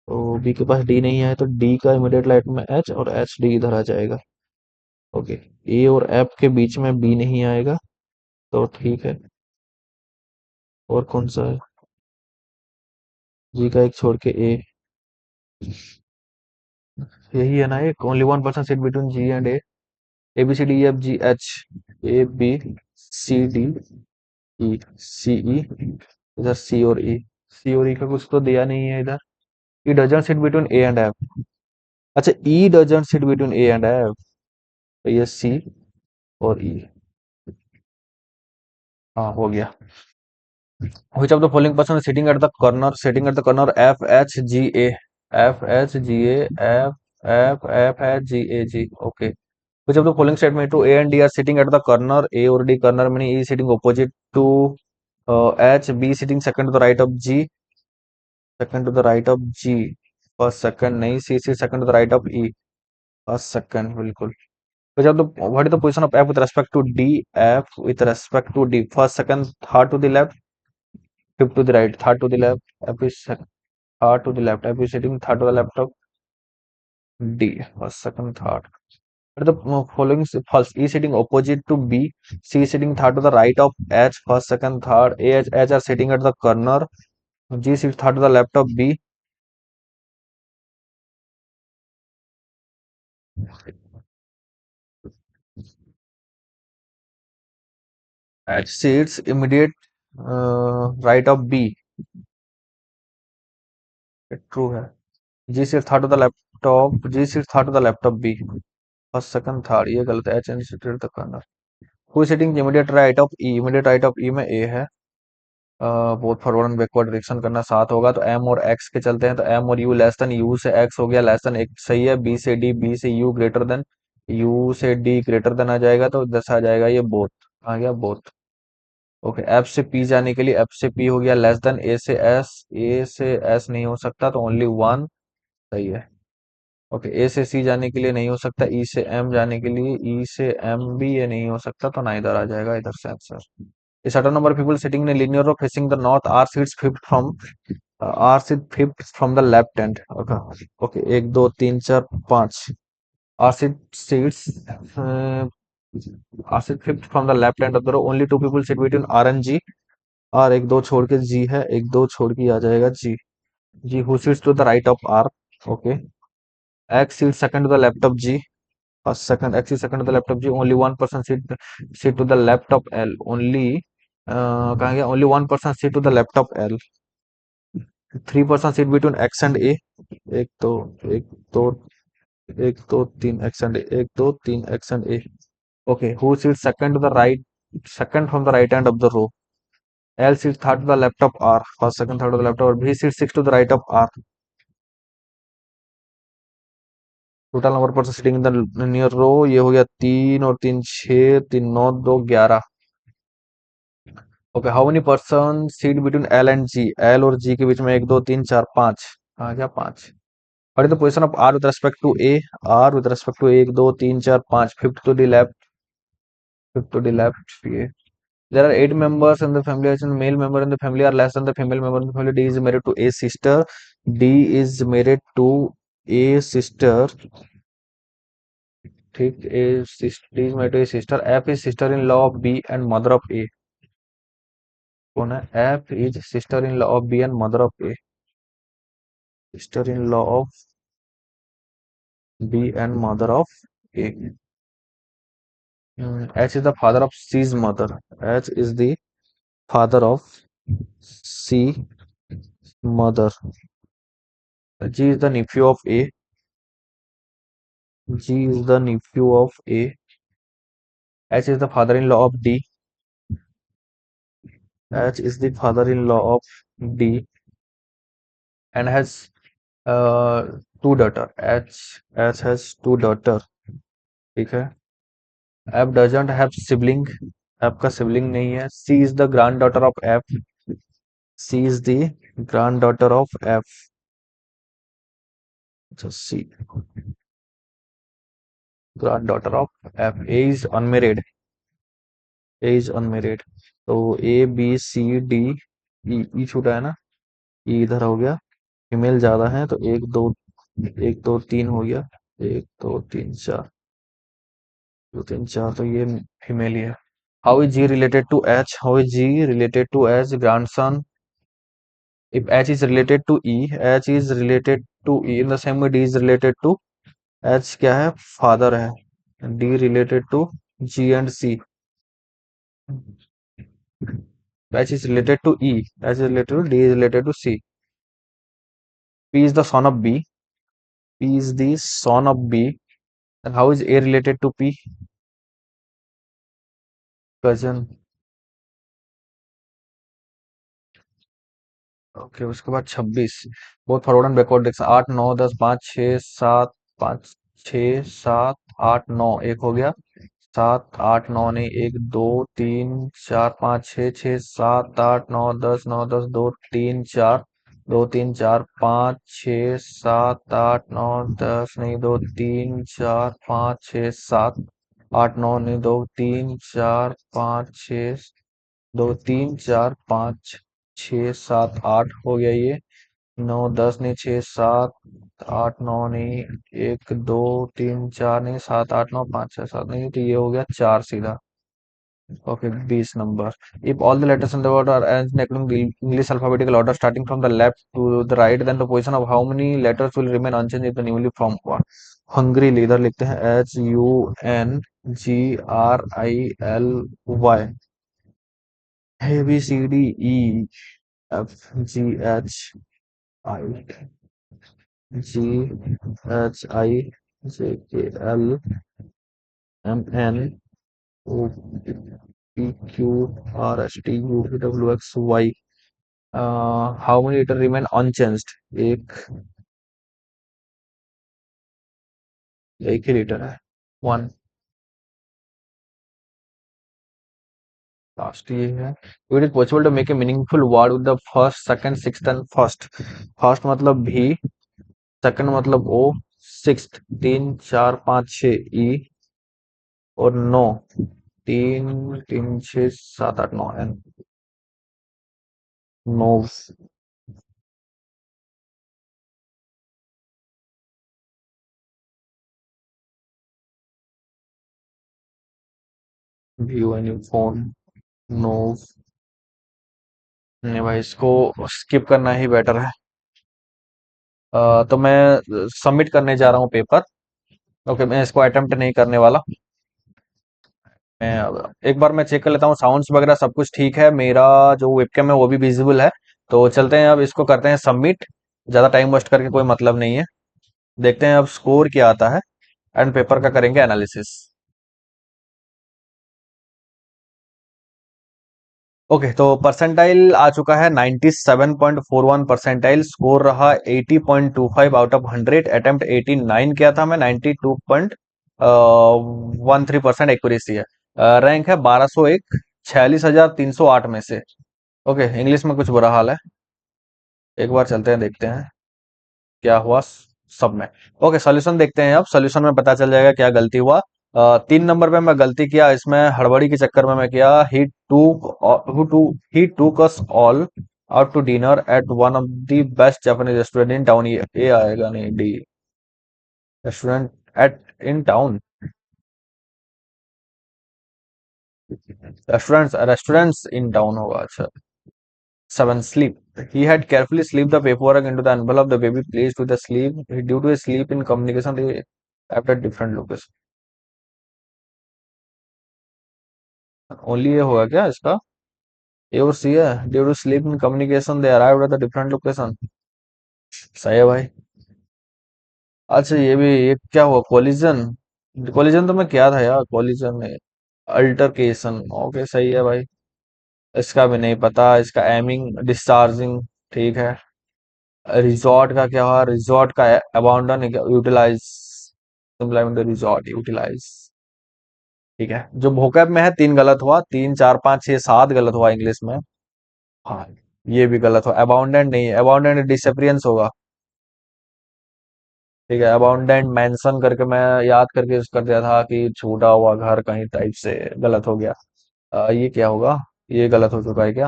Speaker 1: तो बी के पास डी नहीं आया तो डी का इमीडिएट लेफ्ट में एच, और एच डी इधर आ जाएगा। ओके, ए और एफ के बीच में बी नहीं आएगा, तो ठीक है। और कौन सा है? जी का एक छोड़ के ए, यही है ना एक, only one person sit between G and A B C D F G H, A B C D E C E, इधर सी और ई, सी और ई का कुछ तो दिया नहीं है इधर। E doesn't sit between A and F, अच्छा E doesn't sit between A and F, तो ये सी और ई। हाँ हो गया। Which of the following person is sitting at the corner? Sitting at the corner F H G A, F H G A, F F F H G A G. Okay. Which of the following statement to A and D are sitting at the corner? A or D corner meaning E is sitting opposite to H, B sitting second to the right of G, second to the right of G. First second नहीं, C is second to the right of E. First second बिल्कुल। Which of the what is the position of F with respect to D? F with respect to D. First, second, third to the left, fifth to the right, third to the left. F is third to the left. F is sitting third to the left of D. First, second, third. But the following is false. E sitting opposite to B. C is sitting third to the right of H. First, second, third. A, H are sitting at the corner. G sits third to the left of B. H sits immediate right of B. True है। G sits third to the left of G sits third to the left of B. First, second, third, ये गलत है। H and sits at the corner. Who is sitting immediate right of E? Immediate right of E में A है। Both forward and backward direction करना साथ होगा, तो M और एक्स के चलते हैं, तो एम और यू लेस देन, यू से एक्स हो गया लेस देन, एक सही है। बी से डी, बी से यू ग्रेटर देन, यू से डी ग्रेटर देन आ जाएगा, तो दस आ जाएगा, ये बोथ आ गया बोथ। ओके, एफ से पी जाने के लिए एफ से पी हो गया लेस देन, ए से एस, ए से एस नहीं हो सकता, तो ओनली वन सही है। ओके, ए से सी जाने के लिए नहीं हो सकता, ई से एम जाने के लिए, ई से एम भी ये नहीं हो सकता, तो ना इधर आ जाएगा, इधर से answer. A certain number of people sitting in a linear row facing the north are seats fifth from the left hand. Okay, okay, एक दो तीन चार पाँच are seats are seat fifth from the left hand of the row. Only two people sit between R and G. R एक दो छोड़ के G है, एक दो छोड़ के आ जाएगा G। G who sits to the right of R. Okay. X sits second to the left of G. First, second, X is second to the left of G. Only one person sit to the left of L. Only कहाँ गया? Only one person sit to the left of L. Three person sit between X and A. एक तो एक दो तीन action ए, एक दो तीन action A. Okay, who sit second to the right, second from the right hand of the row. L sits third to the left of R. First, second, third to the left of R. B sits sixth to the right of R. Total number पर sitting in the near रो, ये हो गया तीन और तीन छः, तीन नौ दो ग्यारह। Okay, how many person seat between L and G, L और जी के बीच में एक दो तीन चार पाँच, आ गया पाँच। और the position of R with respect to A, R with respect to एक दो तीन चार पाँच, fifth to the left, fifth to the left ये। There are eight members in the family. And male member in the family are less than the female member in the family. D is married to A sister. D is married to A sister. ठीक, A sister, D is married to A sister. F is sister in law of B and mother of A. कौन है? F is sister in law of B and mother of A. Sister in law of B and mother of A. H is the father of C's mother. H is the father of C mother. G is the nephew of A. G is the nephew of A. H is the father-in-law of D. H is the father-in-law of D and has uh, two daughter. H has two daughter. ठीक है. F doesn't have sibling. F का sibling नहीं है. C is the granddaughter of F. C is the granddaughter of F. So C, granddaughter of F. A is unmarried. A is unmarried. तो A B C D E छूटा है ना. E इधर हो गया. फीमेल ज्यादा है तो एक दो तीन हो गया. एक दो तीन चार, दो तीन चार, तो ये फीमेल ही है. How is G related to H? How is G related to H? Grandson. If H is related to E, H is related to E in the same way D is related to H, क्या है? Father है. D related to G and C. H is related to E, H is related to D, is related to C. P is the son of B. P is the son of B. And how is A related to P? Cousin. Okay, उसके बाद 26, बहुत forward and backward direction. 8 9 10 5 6 7, 5 6 7 8 9, एक हो गया. 7 8 9 नहीं, एक दो तीन चार पाँच छः, 6 7 8 9 10 9 10 2 3 4, 2 3 4 5 6 7 8 9 10 नहीं, 2 3 4 5 6 7 8 9 नहीं, 2 3 4 5 6, 2 3 4 5 6 7 8 हो गया ये. 9 10 नहीं, 6 7 8 9 नहीं, एक दो तीन चार नहीं, 7 8 9 5 6 7 नहीं, तो ये हो गया चार सीधा. Okay, 20 number. If all the letters in the word are arranged in according to English alphabetical order starting from the left to the right, then the position of how many letters will remain unchanged if the newly formed one. हंगरीली इधर लिखते हैं HUNGRILY. A B C D E F G H I G H I J K L M N O P Q R S T U V W X Y. How many letter remain unchanged? एक ही letter है. One. Last ये है. It is possible to make a meaningful word with the first second sixth and first. First मतलब भी, second मतलब ओ, sixth तीन चार पाँच छः ई, और नौ तीन तीन छः सात आठ नौ एन. नोव. व्यू एनी फोन. नोव. नहीं भाई, इसको स्किप करना ही बेटर है. तो मैं सबमिट करने जा रहा हूँ पेपर. ओके, मैं इसको अटेम्प्ट नहीं करने वाला. मैं एक बार मैं चेक कर लेता हूँ साउंड्स वगैरह सब कुछ ठीक है. मेरा जो वेबकैम है वो भी विजिबल है. तो चलते हैं, अब इसको करते हैं सबमिट. ज़्यादा टाइम वेस्ट करके कोई मतलब नहीं है. देखते हैं अब स्कोर क्या आता है एंड पेपर का करेंगे एनालिसिस। ओके, तो परसेंटाइल आ चुका है 97.41 परसेंटाइल, स्कोर रहा 80.25 आउट ऑफ 100, अटेम्प्ट 89 किया था मैं, 92.13% एक्यूरेसी है। रैंक है 1201, 46,308 में से। ओके, इंग्लिश में कुछ बुरा हाल है, एक बार चलते हैं देखते हैं क्या हुआ सब में। ओके, सॉल्यूशन देखते हैं, अब सॉल्यूशन में पता चल जाएगा क्या गलती हुआ। 3 नंबर पे मैं गलती किया, इसमें हड़बड़ी के चक्कर में मैं किया, he took us all out to dinner at one of the best Japanese restaurant in town. ये आएगा नहीं, D, restaurant at in town, restaurants in town होगा, अच्छा। 7, sleep. He had carefully slipped the paperwork into the envelope the baby placed with the sleep. Due to a sleep in communication, they kept at different location. Only ये होगा क्या इसका? A और C है, due to slip in communication they arrived at the different location. सही है भाई। अच्छा, ये भी, ये क्या हुआ, कोलिजन। कोलिजन तो मैं क्या था यार, कोलिजन में अल्टरकेशन। ओके, सही है भाई। इसका भी नहीं पता, इसका एमिंग डिस्चार्जिंग, ठीक है। रिजॉर्ट का क्या हुआ, रिजॉर्ट का अबाउंडन यूटिलाइज, इम्प्लीमेंट रिजॉर्ट यूटिलाइज, ठीक है। जो भोकैब में है 3 गलत हुआ, 3, 4, 5, 6, 7 गलत हुआ इंग्लिश में। हाँ, ये भी गलत हुआ, अबाउंडेंट नहीं, अबाउंडेंट डिसअपियरेंस होगा, ठीक है। अबाउंडेंट मेंशन करके मैं याद करके कर दिया था कि छूटा हुआ घर कहीं टाइप से, गलत हो गया। ये क्या होगा, ये गलत हो चुका है क्या?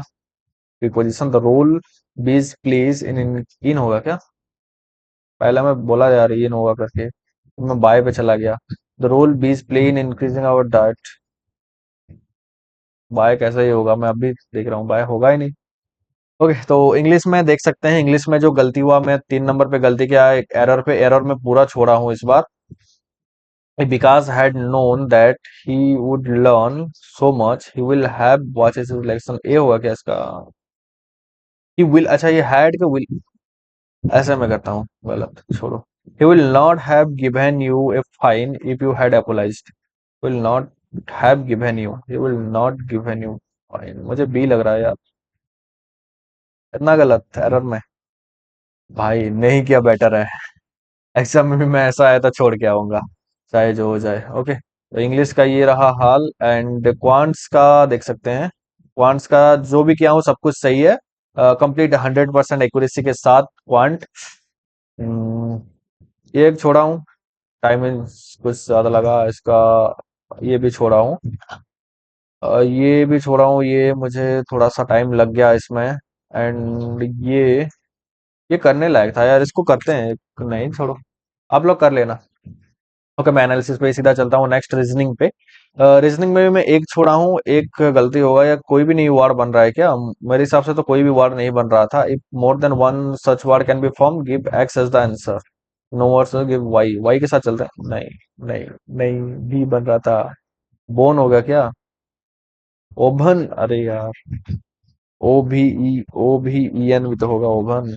Speaker 1: प्रीपोजिशन, द रोल बीज प्लेज इन होगा क्या? पहले मैं बोला यार इन होगा करके, मैं बाय पे चला गया। The role bees play in increasing our diet, by कैसे ही होगा, मैं अभी देख रहा हूँ, बाय होगा ही नहीं। ओके, तो इंग्लिश में देख सकते हैं, इंग्लिश में जो गलती हुआ, मैं 3 नंबर पे गलती किया, एक एरर पे, एरर में पूरा छोड़ा हूँ इस बार। Because had known that he would learn so much, he will have watches his lesson। ए होगा क्या इसका? he will, अच्छा ये had के will, ऐसे मैं करता हूँ, गलत छोड़ो। he will not have given you a fine if you had apologized। will not have given you, he will not given you fine, मुझे बी लग रहा है यार, इतना गलत एरर में। भाई नहीं किया बेटर है, एग्जाम में भी मैं ऐसा आया था छोड़ के आऊंगा, चाहे जो हो जाए। ओके, तो इंग्लिश का ये रहा हाल, एंड क्वांट्स का देख सकते हैं। क्वांट्स का जो भी किया हूँ सब कुछ सही है, कंप्लीट 100% एक्यूरेसी के साथ क्वांट। ये एक छोड़ा हूँ, टाइम कुछ ज्यादा लगा इसका, ये भी छोड़ा हूँ। ये भी छोड़ा हूँ, ये मुझे थोड़ा सा टाइम लग गया इसमें। एंड ये करने लायक था यार, इसको करते हैं, नहीं छोड़ो, आप लोग कर लेना। ओके, मैं एनालिसिस पे सीधा चलता हूँ नेक्स्ट रीजनिंग पे। रीजनिंग में भी मैं एक छोड़ा हूँ, एक गलती होगा, या कोई भी नहीं वर्ड बन रहा है क्या? मेरे हिसाब से तो कोई भी वर्ड नहीं बन रहा था। If more than one such word can be form, give X as the answer, no words, give Y, Y के साथ चलते हैं, नहीं, नहीं, नहीं, भी बन रहा था। बोन होगा क्या? ओभन, अरे यार, ओ भी ई, ओ भी ई एन भी तो होगा, ओभन।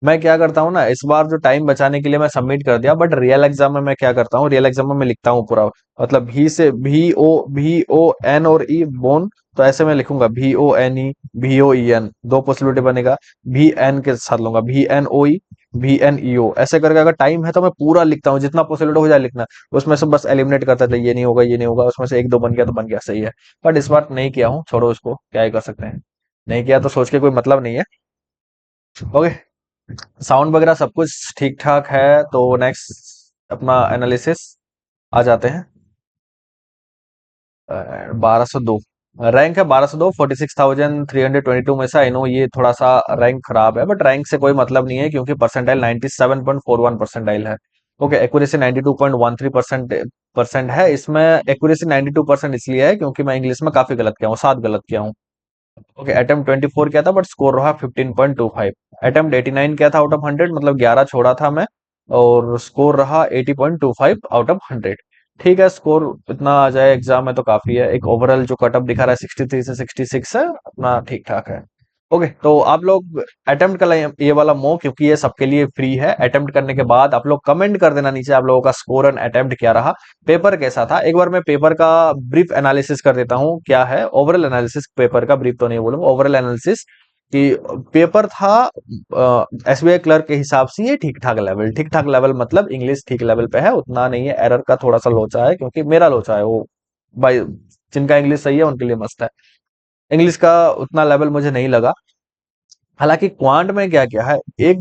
Speaker 1: मैं क्या करता हूँ ना, इस बार जो टाइम बचाने के लिए मैं सबमिट कर दिया, बट रियल एग्जाम में मैं क्या करता हूँ, रियल एग्जाम में मैं लिखता हूँ पूरा, मतलब भी से भी ओ एन और ई, बोन। तो ऐसे मैं लिखूंगा भी ओ एन ई, भी ओ ई एन, दो पॉसिबिलिटी बनेगा, भी एन के साथ लूंगा, भी एन ओ ई, भी एन ई ओ, ऐसे करके अगर टाइम है तो मैं पूरा लिखता हूँ, जितना पॉसिबिलिटी हो जाए लिखना। उसमें से बस एलिमिनेट करता था, ये नहीं होगा, ये नहीं होगा, उसमें से एक दो बन गया तो बन गया, सही है। बट इस बार नहीं किया हूँ, छोड़ो इसको, क्या ही कर सकते हैं, नहीं किया तो सोच के कोई मतलब नहीं है। ओके, साउंड वगैरह सब कुछ ठीक ठाक है, तो नेक्स्ट अपना एनालिसिस आ जाते हैं। 1202 रैंक है, 1202, 46,322 में से। आई नो ये थोड़ा सा रैंक खराब है, बट रैंक से कोई मतलब नहीं है, क्योंकि परसेंटाइल 97.41 परसेंटाइल है। ओके, एक्यूरेसी 92.13% है, इसमें एक्यूरेसी 92% इसलिए है क्योंकि मैं इंग्लिश में काफी गलत किया हूँ, 7 गलत किया हूँ। ओके, अटेम्प्ट 24 किया था, बट स्कोर रहा 15.25। अटेम्प्ट 89 किया था आउट ऑफ 100, मतलब 11 छोड़ा था मैं, और स्कोर रहा 80.25 आउट ऑफ 100। ठीक है, स्कोर इतना आ जाए एग्जाम में तो काफी है। एक ओवरऑल जो कटअप दिखा रहा है 63 से 66 है, अपना ठीक ठाक है। ओके, तो आप लोग अटेम्प्ट कर लें ये वाला मॉक, क्योंकि ये सबके लिए फ्री है। अटेम्प्ट करने के बाद आप लोग कमेंट कर देना नीचे आप लोगों का स्कोर एंड अटेम्प्ट क्या रहा, पेपर कैसा था। एक बार मैं पेपर का ब्रीफ एनालिसिस कर देता हूँ, क्या है ओवरऑल एनालिसिस पेपर का, ब्रीफ तो नहीं बोलूंगा, ओवरऑल एनालिसिस कि पेपर था एसबीआई क्लर्क के हिसाब से ये ठीक ठाक लेवल, ठीक ठाक लेवल मतलब इंग्लिश ठीक लेवल पे है, उतना नहीं है, एरर का थोड़ा सा लोचा है, क्योंकि मेरा लोचा है वो भाई, जिनका इंग्लिश सही है उनके लिए मस्त है। इंग्लिश का उतना लेवल मुझे नहीं लगा। हालांकि क्वांट में क्या क्या है, एक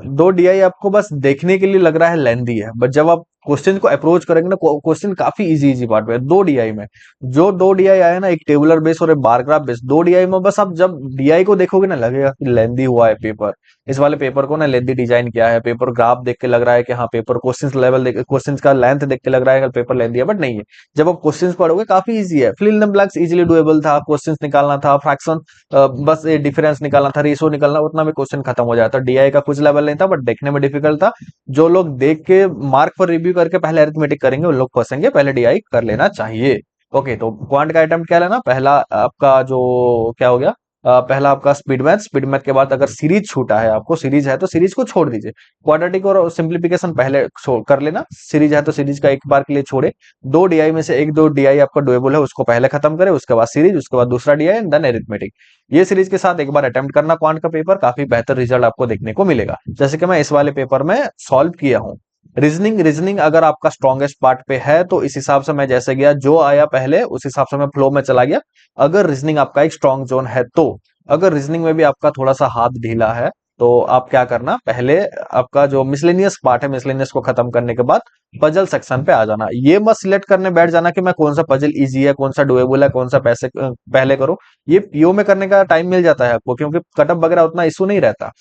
Speaker 1: दो डीआई आपको बस देखने के लिए लग रहा है लेंदी है, बट जब आप क्वेश्चन को अप्रोच करेंगे ना, क्वेश्चन काफी इजी इजी पार्ट में है। दो डीआई में जो दो डीआई आए ना, एक टेबुलर बेस और एक बार ग्राफ बेस, दो डीआई में बस आप जब डीआई को देखोगे ना, लगेगा कि लेंदी हुआ है पेपर। इस वाले पेपर को ना लेंदी डिजाइन किया है, पेपर ग्राफ देख के लग रहा है कि हाँ पेपर क्वेश्चन लेवल देख, क्वेश्चन का लेंथ देख के लग रहा है कि पेपर लेंदी है, बट नहीं है। जब आप क्वेश्चन पढ़ोगे काफी इजी है, fill in the blanks easily doable था, क्वेश्चन निकालना था, फ्रैक्शन बस ये डिफरेंस निकालना था, रेशो निकालना, उतना में क्वेश्चन खत्म हो जाता। डीआई का कुछ लेवल नहीं था, बट देखने में डिफिकल्ट था। जो लोग देख के मार्क पर रिव्यू करके पहले अरिथमेटिक करेंगे उन लोग फंसेंगे, पहले डीआई कर लेना चाहिए। ओके, तो क्वांट का आइटम क्या लेना, पहला आपका जो क्या हो गया, पहला आपका स्पीड मैथ, स्पीड मैथ के बाद अगर सीरीज छूटा है, आपको सीरीज है तो सीरीज को छोड़ दीजिए, क्वाड्रेटिक और सिंप्लीफिकेशन पहले कर लेना, सीरीज है तो सीरीज का एक बार के लिए छोड़े। दो डीआई में से एक दो डीआई आपका डुएबल है उसको पहले खत्म करे, उसके बाद सीरीज, उसके बाद दूसरा डीआई एंड देन एरिथमेटिक। ये सीरीज के साथ एक बार अटेम्प्ट करना क्वांट का पेपर, काफी बेहतर रिजल्ट आपको देखने को मिलेगा, जैसे कि मैं इस वाले पेपर में सॉल्व किया हूँ। रीजनिंग रीजनिंग अगर आपका स्ट्रॉन्गेस्ट पार्ट पे है तो इस हिसाब से मैं जैसे गया, जो आया पहले उस हिसाब से मैं फ्लो में चला गया। अगर रीजनिंग आपका एक स्ट्रॉन्ग जोन है तो, अगर रीजनिंग में भी आपका थोड़ा सा हाथ ढीला है तो आप क्या करना, पहले आपका जो मिसलेनियस पार्ट है, मिसलेनियस को खत्म करने के बाद पजल सेक्शन पे आ जाना। ये मत सिलेक्ट करने बैठ जाना कि मैं कौन सा पजल इजी है, कौन सा डुएबल है, कौन सा पैसे पहले करो। ये पीओ में करने का टाइम मिल जाता है आपको, क्योंकि कटअप वगैरह उतना इशू नहीं रहता।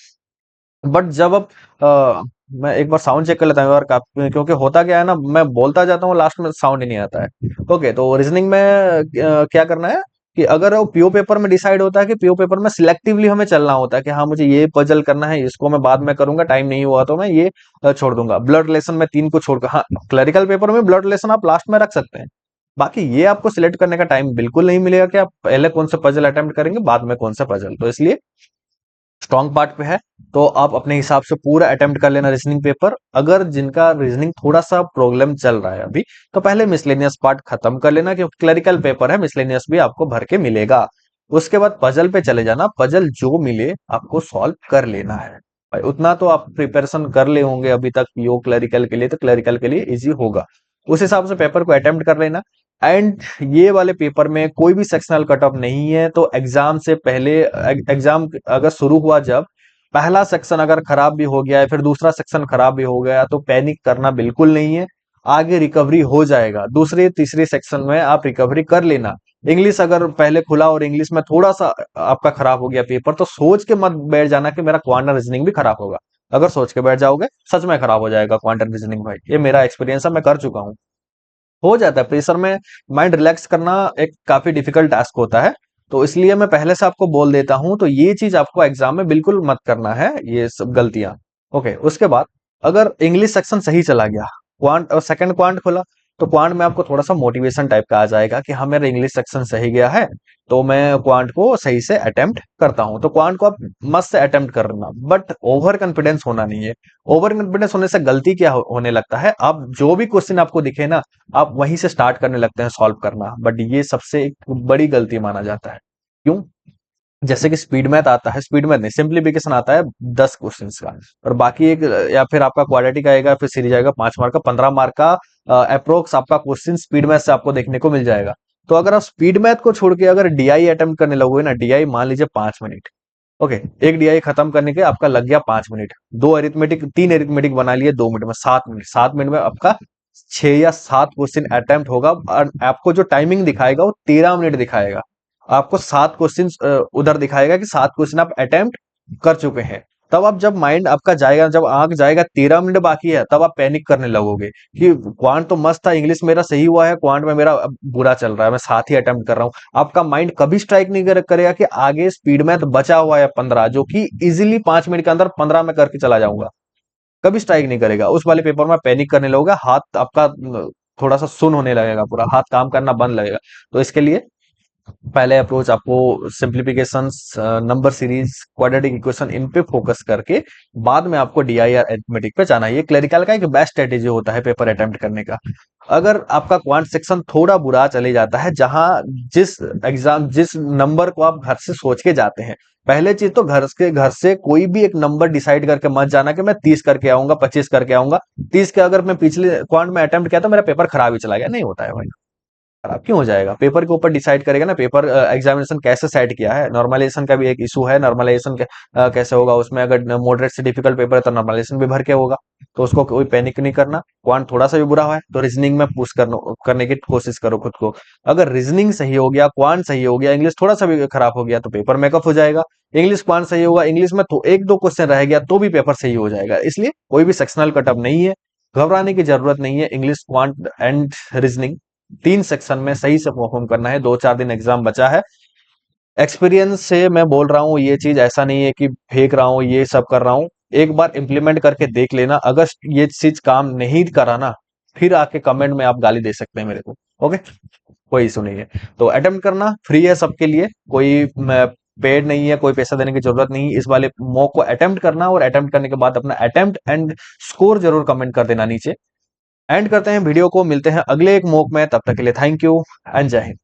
Speaker 1: बट जब अब मैं एक बार साउंड चेक कर लेता हूँ यार, क्योंकि होता क्या है ना, मैं बोलता जाता हूँ लास्ट में साउंड ही नहीं आता है। ओके, तो रीजनिंग में क्या करना है कि अगर वो पीओ पेपर में डिसाइड होता है कि पीओ पेपर में सिलेक्टिवली हमें चलना होता है कि हाँ मुझे ये पजल करना है, इसको मैं बाद में करूंगा, टाइम नहीं हुआ तो मैं ये छोड़ दूंगा। ब्लड रिलेशन में तीन को छोड़कर, हाँ क्लरिकल पेपर में ब्लड रिलेशन आप लास्ट में रख सकते हैं, बाकी ये आपको सिलेक्ट करने का टाइम बिल्कुल नहीं मिलेगा कि आप पहले कौन सा पजल अटेम्प्ट करेंगे बाद में कौन सा पजल। तो इसलिए स्ट्रॉन्ग पार्ट पे है तो आप अपने हिसाब से पूरा अटेम्प्ट कर लेना रीजनिंग पेपर। अगर जिनका रीजनिंग थोड़ा सा प्रॉब्लम चल रहा है अभी, तो पहले मिसलेनियस पार्ट खत्म कर लेना, क्योंकि क्लरिकल पेपर है, मिसलेनियस भी आपको भर के मिलेगा। उसके बाद पजल पे चले जाना, पजल जो मिले आपको सॉल्व कर लेना है। भाई उतना तो आप प्रिपरेशन कर ले होंगे अभी तक पीओ क्लरिकल के लिए, तो क्लरिकल के लिए इजी होगा, उस हिसाब से पेपर को अटेम्प्ट कर लेना। एंड ये वाले पेपर में कोई भी सेक्शनल कट ऑफ नहीं है, तो एग्जाम से पहले, एग्जाम अगर शुरू हुआ जब पहला सेक्शन अगर खराब भी हो गया है, फिर दूसरा सेक्शन खराब भी हो गया, तो पैनिक करना बिल्कुल नहीं है, आगे रिकवरी हो जाएगा, दूसरे तीसरे सेक्शन में आप रिकवरी कर लेना। इंग्लिश अगर पहले खुला और इंग्लिश में थोड़ा सा आपका खराब हो गया पेपर, तो सोच के मत बैठ जाना कि मेरा क्वांटम रीजनिंग भी खराब होगा। अगर सोच के बैठ जाओगे सच में खराब हो जाएगा क्वांटम रीजनिंग भाई, ये मेरा एक्सपीरियंस है, मैं कर चुका हूँ। हो जाता है प्रेशर में, माइंड रिलैक्स करना एक काफी डिफिकल्ट टास्क होता है, तो इसलिए मैं पहले से आपको बोल देता हूं, तो ये चीज आपको एग्जाम में बिल्कुल मत करना है, ये सब गलतियां। ओके, उसके बाद अगर इंग्लिश सेक्शन सही चला गया, क्वांट और सेकंड क्वांट खोला, तो क्वांट में आपको थोड़ा सा मोटिवेशन टाइप का आ जाएगा कि हाँ मेरा इंग्लिश सेक्शन सही गया है, तो मैं क्वांट को सही से अटेम्प्ट करता हूं। तो क्वांट को आप मस्त से अटेम्प्ट करना, बट ओवर कॉन्फिडेंस होना नहीं है। ओवर कॉन्फिडेंस होने से गलती क्या होने लगता है, आप जो भी क्वेश्चन आपको दिखे ना, आप वहीं से स्टार्ट करने लगते हैं सॉल्व करना, बट ये सबसे एक बड़ी गलती माना जाता है। क्यों? जैसे कि स्पीड मैथ आता है, स्पीड मैथ नहीं सिंप्लीफिकेशन आता है 10 क्वेश्चन का, और बाकी एक या फिर आपका क्वाड्रेटिक आएगा, फिर सीरीज आएगा 5 मार्क का, 15 मार्क का अप्रोक्स आपका क्वेश्चन स्पीड मैथ से आपको देखने को मिल जाएगा। तो अगर आप स्पीड मैथ को छोड़ के अगर डीआई अटेम्प्ट करने लगोगे ना, डीआई मान लीजिए 5 मिनट, ओके, एक डीआई खत्म करने के आपका लग गया 5 मिनट, दो अरिथमेटिक तीन अरिथमेटिक बना लिए 2 मिनट में, 7 मिनट, 7 मिनट में आपका 6 या 7 क्वेश्चन अटेम्प्ट होगा, और आपको जो टाइमिंग दिखाएगा वो 13 मिनट दिखाएगा। आपको 7 क्वेश्चन उधर दिखाएगा कि 7 क्वेश्चन आप अटेम्प्ट कर चुके हैं। तब आप जब माइंड आपका जाएगा, जब आंख जाएगा 13 मिनट बाकी है, तब आप पैनिक करने लगोगे कि क्वांट तो मस्त था, इंग्लिश मेरा सही हुआ है, क्वांट में मेरा अब बुरा चल रहा है, मैं 7 ही अटेम्प्ट कर रहा हूँ। आपका माइंड कभी स्ट्राइक नहीं करेगा कि आगे स्पीड में तो बचा हुआ है 15, जो कि इजिली 5 मिनट के अंदर 15 में करके चला जाऊंगा, कभी स्ट्राइक नहीं करेगा। उस वाले पेपर में पैनिक करने लगोगा, हाथ आपका थोड़ा सा सुन होने लगेगा, पूरा हाथ काम करना बंद लगेगा। तो इसके लिए पहले अप्रोच आपको simplifications, number series, quadratic equation, इन पे फोकस करके बाद में आपको डीआई और अरिथमेटिक पे जाना है। ये क्लरिकल का एक बेस्ट स्ट्रेटेजी होता है पेपर अटेम्प्ट करने का। अगर आपका क्वांट सेक्शन थोड़ा बुरा चले जाता है, जहां जिस नंबर को आप घर से सोच के जाते हैं, पहले चीज तो घर से कोई भी एक नंबर डिसाइड करके मत जाना कि मैं 30 करके आऊंगा, 25 करके आऊंगा। 30 के अगर मैं पिछले क्वांट में अटेम्प्ट किया तो मेरा पेपर खराब ही चला गया, नहीं होता है भाई। खराब क्यों हो जाएगा? पेपर के ऊपर डिसाइड करेगा ना, पेपर एग्जामिनेशन कैसे सेट किया है। नॉर्मलाइजेशन का भी एक इशू है, नॉर्मलाइजेशन कैसे होगा उसमें, अगर मॉडरेट से डिफिकल्ट पेपर है तो नॉर्मलाइजेशन भी भर के होगा। तो उसको कोई पैनिक नहीं करना। क्वांट थोड़ा सा भी बुरा हुआ है तो रीजनिंग में पुश करने की कोशिश करो खुद को। अगर रीजनिंग सही हो गया, क्वांट सही हो गया, इंग्लिश थोड़ा सा भी खराब हो गया तो पेपर मेकअप हो जाएगा। इंग्लिश क्वांट सही होगा, इंग्लिश में तो एक दो क्वेश्चन रह गया तो भी पेपर सही हो जाएगा। इसलिए कोई भी सेक्शनल कटअप नहीं है, घबराने की जरूरत नहीं है। English, quant and reasoning, 3 section में सही से परफॉर्म करना है। 2-4 दिन एग्जाम बचा है। एक्सपीरियंस से मैं बोल रहा हूँ, ये चीज ऐसा नहीं है कि फेंक रहा हूँ, ये सब कर रहा हूँ। एक बार इम्प्लीमेंट करके देख लेना, अगर ये चीज काम नहीं करा ना, फिर आके कमेंट में आप गाली दे सकते हैं मेरे को। ओके, कोई इशू नहीं है। तो अटेम्प्ट करना फ्री है सबके लिए, कोई पेड नहीं है, कोई पैसा देने की जरूरत नहीं। इस वाले मॉक को अटेम्प्ट करना, और अटेम्प्ट करने के बाद अपना अटेम्प्ट एंड स्कोर जरूर कमेंट कर देना नीचे। एंड करते हैं वीडियो को, मिलते हैं अगले एक मॉक में, तब तक के लिए थैंक यू एंड जय हिंद।